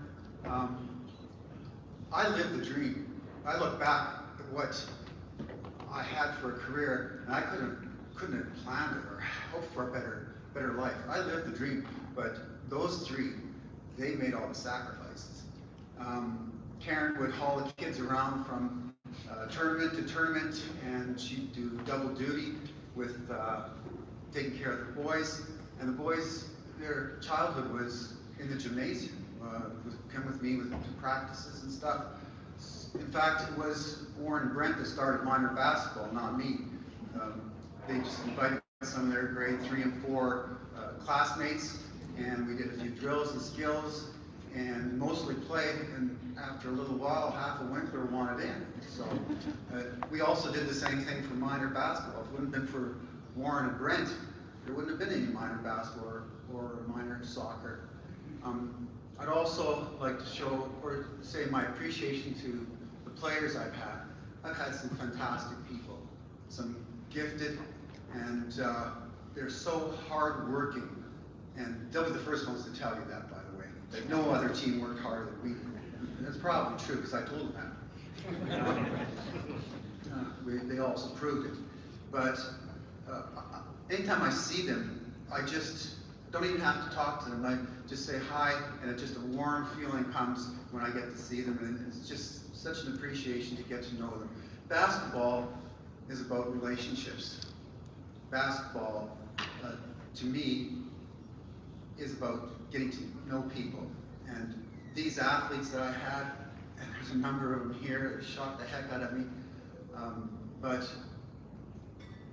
I lived the dream. I look back at what I had for a career, and I couldn't have planned it or hoped for a better life. I lived the dream, but those three, they made all the sacrifices. Karen would haul the kids around from tournament to tournament, and she'd do double duty with taking care of the boys. And the boys, their childhood was in the gymnasium. Come with me to practices and stuff. In fact, it was Warren and Brent that started minor basketball, not me. They just invited some of their grade 3 and 4 classmates, and we did a few drills and skills, and mostly played, and after a little while, half of Winkler wanted in. So we also did the same thing for minor basketball. If it wouldn't have been for Warren and Brent, there wouldn't have been any minor basketball or minor soccer. I'd also like to show or say my appreciation to the players I've had. I've had some fantastic people, some gifted, and they're so hardworking. And they'll be the first ones to tell you that, by the way. Like, no other team worked harder than we did. And that's probably true, because I told them that. They also proved it. But anytime I see them, I just don't even have to talk to them. I just say hi, and just a warm feeling comes when I get to see them, and it's just such an appreciation to get to know them. Basketball is about relationships. Basketball, to me, is about getting to know people. And these athletes that I had, and there's a number of them here that shocked the heck out of me, but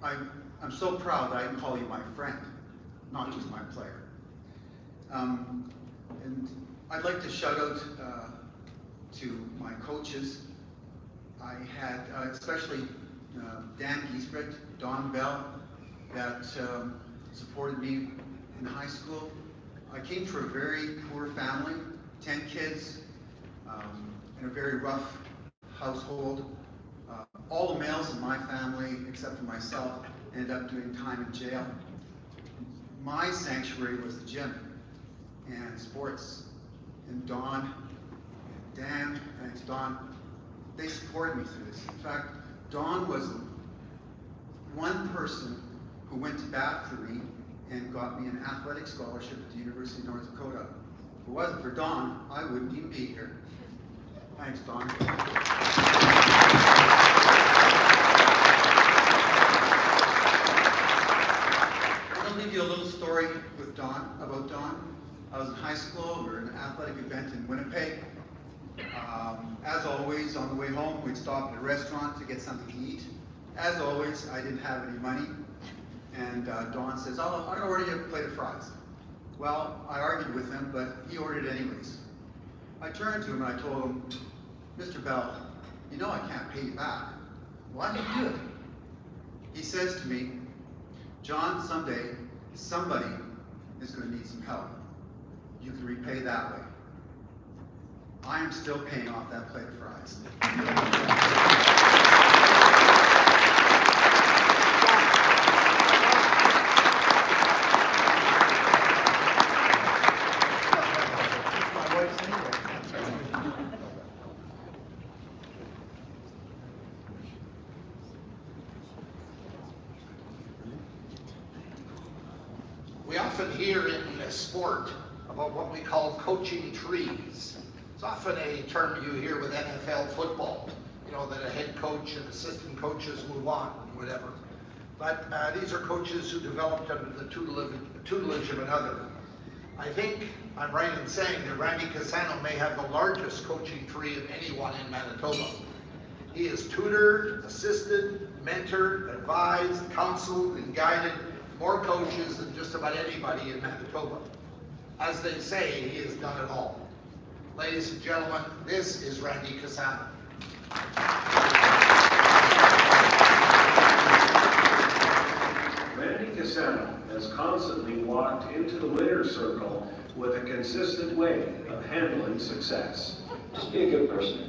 I'm so proud that I can call you my friend, not just my player. And I'd like to shout out to my coaches. I had especially Dan Giesbrecht, Don Bell, that supported me in high school. I came from a very poor family, 10 kids, in a very rough household. All the males in my family, except for myself, ended up doing time in jail. My sanctuary was the gym and sports. And Don, Dan, thanks Don, they supported me through this. In fact, Don was one person who went to bat for me and got me an athletic scholarship at the University of North Dakota. If it wasn't for Don, I wouldn't even be here. Thanks, Don. I'll leave you a little story with Don, about Don. I was in high school, we were in an athletic event in Winnipeg. As always, on the way home, we'd stop at a restaurant to get something to eat. As always, I didn't have any money. And Don says, I'll order you a plate of fries. Well, I argued with him, but he ordered it anyways. I turned to him and I told him, Mr. Bell, you know I can't pay you back. Why did you do it? He says to me, John, someday, somebody is going to need some help. You can repay that way. I am still paying off that plate of fries. We often hear in sport about what we call coaching trees. It's often a term you hear with NFL football, you know, that a head coach and assistant coaches move on, whatever. But these are coaches who developed under the tutelage of another. I think I'm right in saying that Rodney Cassano may have the largest coaching tree of anyone in Manitoba. He has tutored, assisted, mentored, advised, counseled, and guided more coaches than just about anybody in Manitoba. As they say, he has done it all. Ladies and gentlemen, this is Rodney Cassano. Manny Cassano has constantly walked into the winner's circle with a consistent way of handling success. Just be a good person.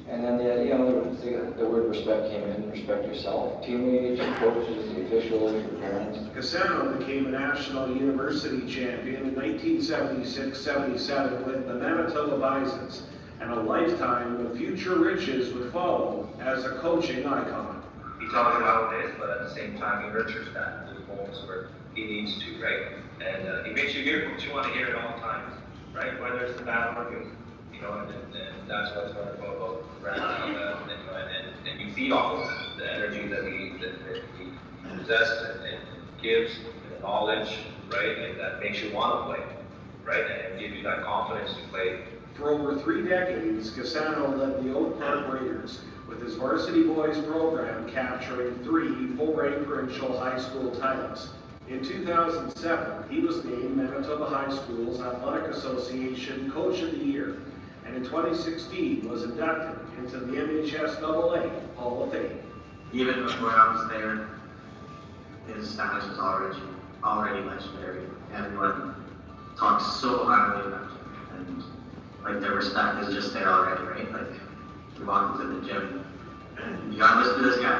And then the word respect came in. Respect yourself, teammates, your coaches, the officials, your parents. Cassano became a national university champion in 1976-77 with the Manitoba Bisons, and a lifetime of future riches would follow as a coaching icon. He talks about this, but at the same time he nurtures that to the moments where he needs to, right? And he makes you hear what you want to hear at all times, right? Whether it's the bad or good, you know, and that's what's wonderful about Randy, and you feed off of the energy that he possesses and gives, and the knowledge, right? And that makes you want to play, right? And give you that confidence to play. For over 3 decades, Cassano led the Oak Park Raiders, with his Varsity Boys program capturing 3 full-rank provincial high school titles. In 2007, he was named Manitoba High School's Athletic Association Coach of the Year, and in 2016 was inducted into the MHSAA Hall of Fame. Even before I was there, his status was already legendary. Everyone talks so highly about him, and like their respect is just there already, right? Like we walk into the gym, you gotta listen to this guy.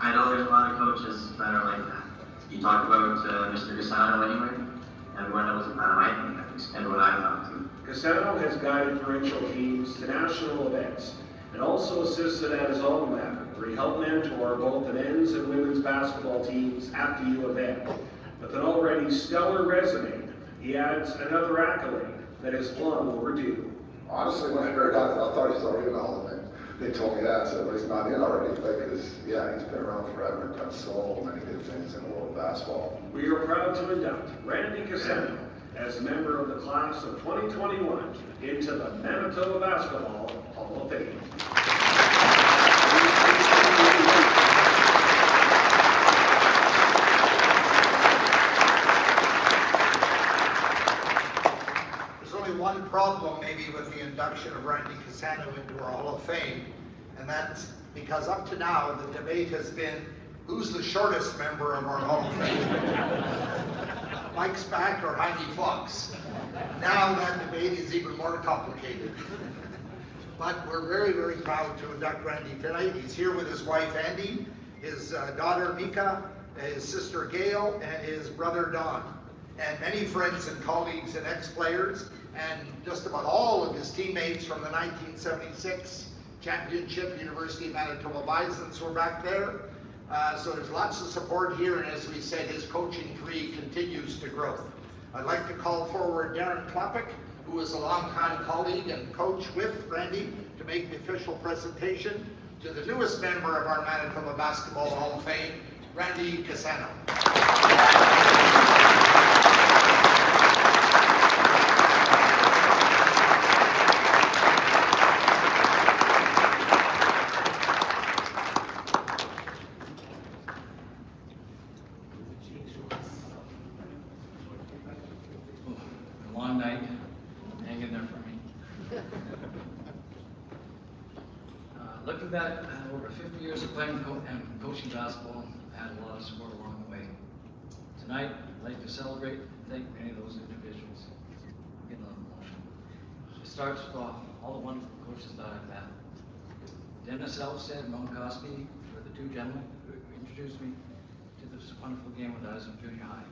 I know there's a lot of coaches that are like that. You talk about Mr. Casano anywhere, everyone knows about him, I think, and what I thought too. Cassano has guided provincial teams to national events and also assisted at his alma mater, where he helped mentor both the men's and women's basketball teams at the U of M. With an already stellar resume, he adds another accolade that is long overdue. Honestly, when I heard that, I thought he's already in the Hall of Fame. They told me that, so he's not in already, because, yeah, he's been around forever and done so many good things in the world of basketball. We are proud to induct Randy Cassano as a member of the class of 2021 into the Manitoba Basketball Hall of Fame. induction of Rodney Cassano into our Hall of Fame. And that's because up to now, the debate has been, who's the shortest member of our Hall of Fame? Mike Spack or Heidi Fox? Now that debate is even more complicated. But we're very, very proud to induct Randy tonight. He's here with his wife, Andy, his daughter, Mika, his sister, Gail, and his brother, Don, and many friends and colleagues and ex-players, and just about all of his teammates from the 1976 championship. University of Manitoba Bisons were back there. So there's lots of support here, and as we said, his coaching tree continues to grow. I'd like to call forward Darren Klopik, who is a longtime colleague and coach with Randy, to make the official presentation to the newest member of our Manitoba Basketball Hall of Fame, Randy Cassano. Long night. Hang in there for me. Looking back over 50 years of playing and coaching basketball, I had a lot of support along the way. Tonight, I'd like to celebrate and thank many of those individuals. I'm getting a little emotional. It starts with all the wonderful coaches that I've met. Dennis Elfstead and Ron Cosby were the two gentlemen who introduced me to this wonderful game when I was in junior high.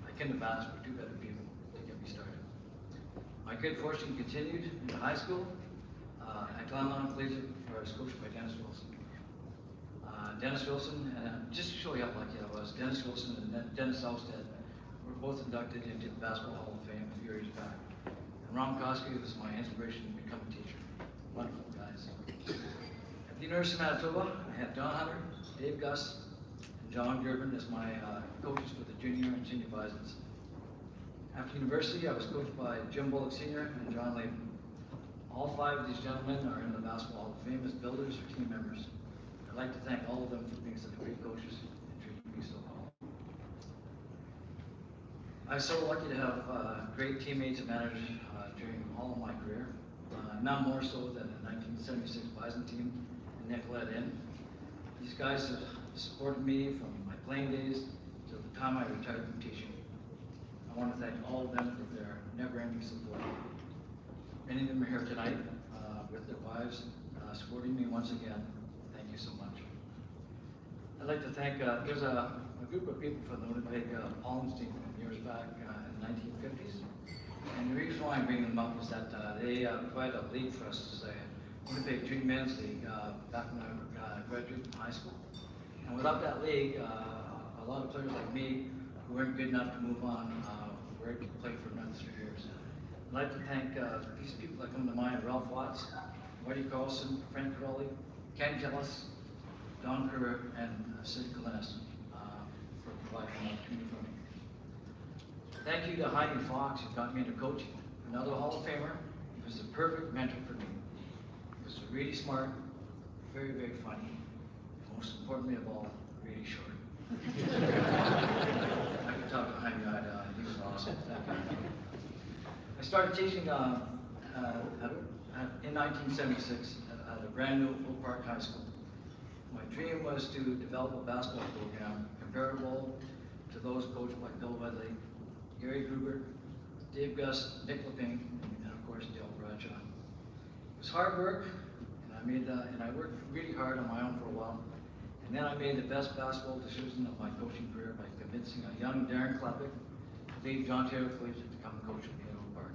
I couldn't have asked for two better people to get me started. My good fortune continued into high school. At Glenlawn Collegiate, where I was coached by Dennis Wilson. Dennis Wilson, just to show you how lucky I was, Dennis Wilson and Dennis Elfstead were both inducted into the Basketball Hall of Fame a few years back. And Ron Cosby was my inspiration to become a teacher. Wonderful guys. At the University of Manitoba, I had Don Hunter, Dave Gus, and John Gerben as my coaches for the junior and senior Bisons. After university, I was coached by Jim Bullock Sr. and John Layton. All five of these gentlemen are in the Basketball Hall of Fame as builders or team members. I'd like to thank all of them for being such great coaches and treating me so well. I'm so lucky to have great teammates and managers during all of my career. None more so than the 1976 Bison team and Nicolette Inn. These guys have supported me from my playing days to the time I retired from teaching. I want to thank all of them for their never-ending support. Many of them are here tonight with their wives supporting me once again. Thank you so much. I'd like to thank, there's a group of people from the Winnipeg Pollins team from years back in the 1950s. And the reason why I'm bringing them up is that they provided a league for us to say Winnipeg Junior Men's League back when I graduated from high school. And without that league, a lot of players like me who weren't good enough to move on were able to play for another 3 years. I'd like to thank these people that come to mind: Ralph Watts, Whitey Carlson, Frank Crowley, Ken Kellis, Don Kerr, and Sid Kalinas for providing an opportunity for me. Thank you to Heidi Fox, who got me into coaching. Another Hall of Famer. He was the perfect mentor for me. He was really smart, very, very funny, and most importantly of all, really short. I could talk to Heidi, he was awesome. Thank you. I started teaching in 1976 at a brand new Oak Park High School. My dream was to develop a basketball program comparable to those coached by Bill Wedley, Gary Gruber, Dave Gus, Nick Lepine, and of course Dale Bradshaw. It was hard work, and I worked really hard on my own for a while. And then I made the best basketball decision of my coaching career by convincing a young Darren Klopik to leave John Taylor Collegiate to come coach with me at Oak Park.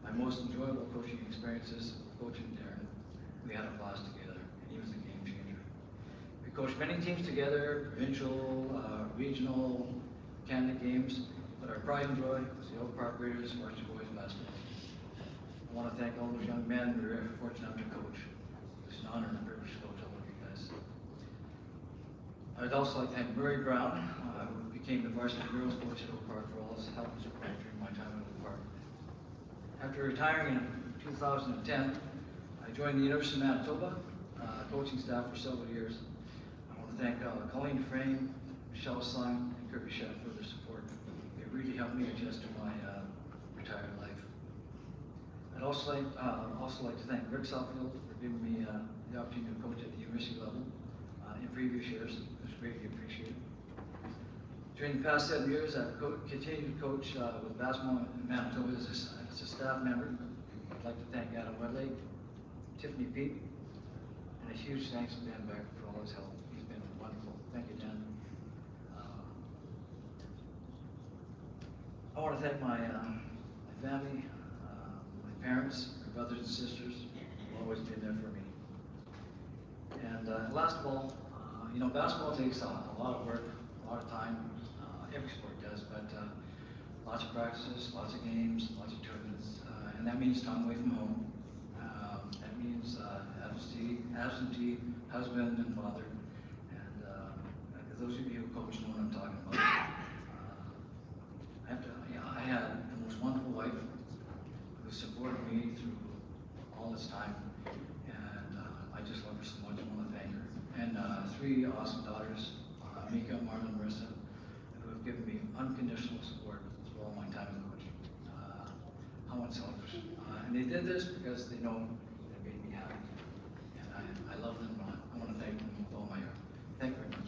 My most enjoyable coaching experiences were coaching Darren. We had a blast together, and he was a game changer. We coached many teams together, provincial, regional, Canada games, but our pride and joy was the Oak Park Raiders varsity boys basketball. I want to thank all those young men we were fortunate to coach. It's an honor and a privilege to coach all of you guys. I'd also like to thank Murray Brown, who became the varsity girls coach at Oak Park, for all his help and support during my time at Oak Park. After retiring in 2010, I joined the University of Manitoba coaching staff for several years. I want to thank Colleen Dufresne, Michelle Sung, and Kirby Sheff for their support. It really helped me adjust to my retired life. I'd also like to thank Rick Suffield for giving me the opportunity to coach at the university level in previous years. It was greatly appreciated. During the past 7 years, I've continued to coach with basketball in Manitoba as a staff member. I'd like to thank Adam Wedley, Tiffany Peak, and a huge thanks to Dan Beck for all his help. He's been wonderful. Thank you, Dan. I want to thank my family, my parents, my brothers and sisters, who've always been there for me. And last of all, you know, basketball takes a lot of work, a lot of time. Every sport does, but lots of practices, lots of games, lots of tournaments, and that means time away from home. That means absentee husband and father. And those of you who coach know what I'm talking about. I had the most wonderful wife who supported me through all this time, and I just love her so much. I want to thank her. And 3 awesome daughters, Mika, Marlon, and Marissa, who have given me unconditional support through all my time in coaching. How unselfish. And they did this because they know it made me happy. And I love them. I want to thank them with all my heart. Thank you very much.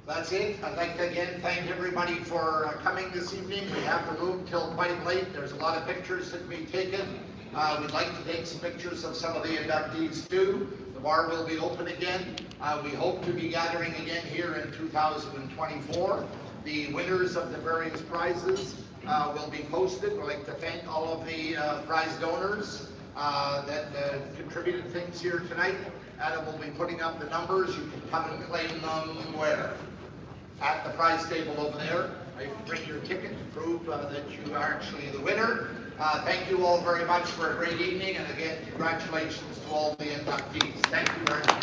That's it. I'd like to again thank everybody for coming this evening. We have the room till quite late. There's a lot of pictures that can be taken. We'd like to take some pictures of some of the inductees too. The bar will be open again. We hope to be gathering again here in 2024. The winners of the various prizes will be posted. We'd like to thank all of the prize donors that contributed things here tonight. Adam will be putting up the numbers. You can come and claim them where? At the prize table over there. You can bring your ticket to prove that you are actually the winner. Thank you all very much for a great evening, and again, congratulations to all the inductees. Thank you very much.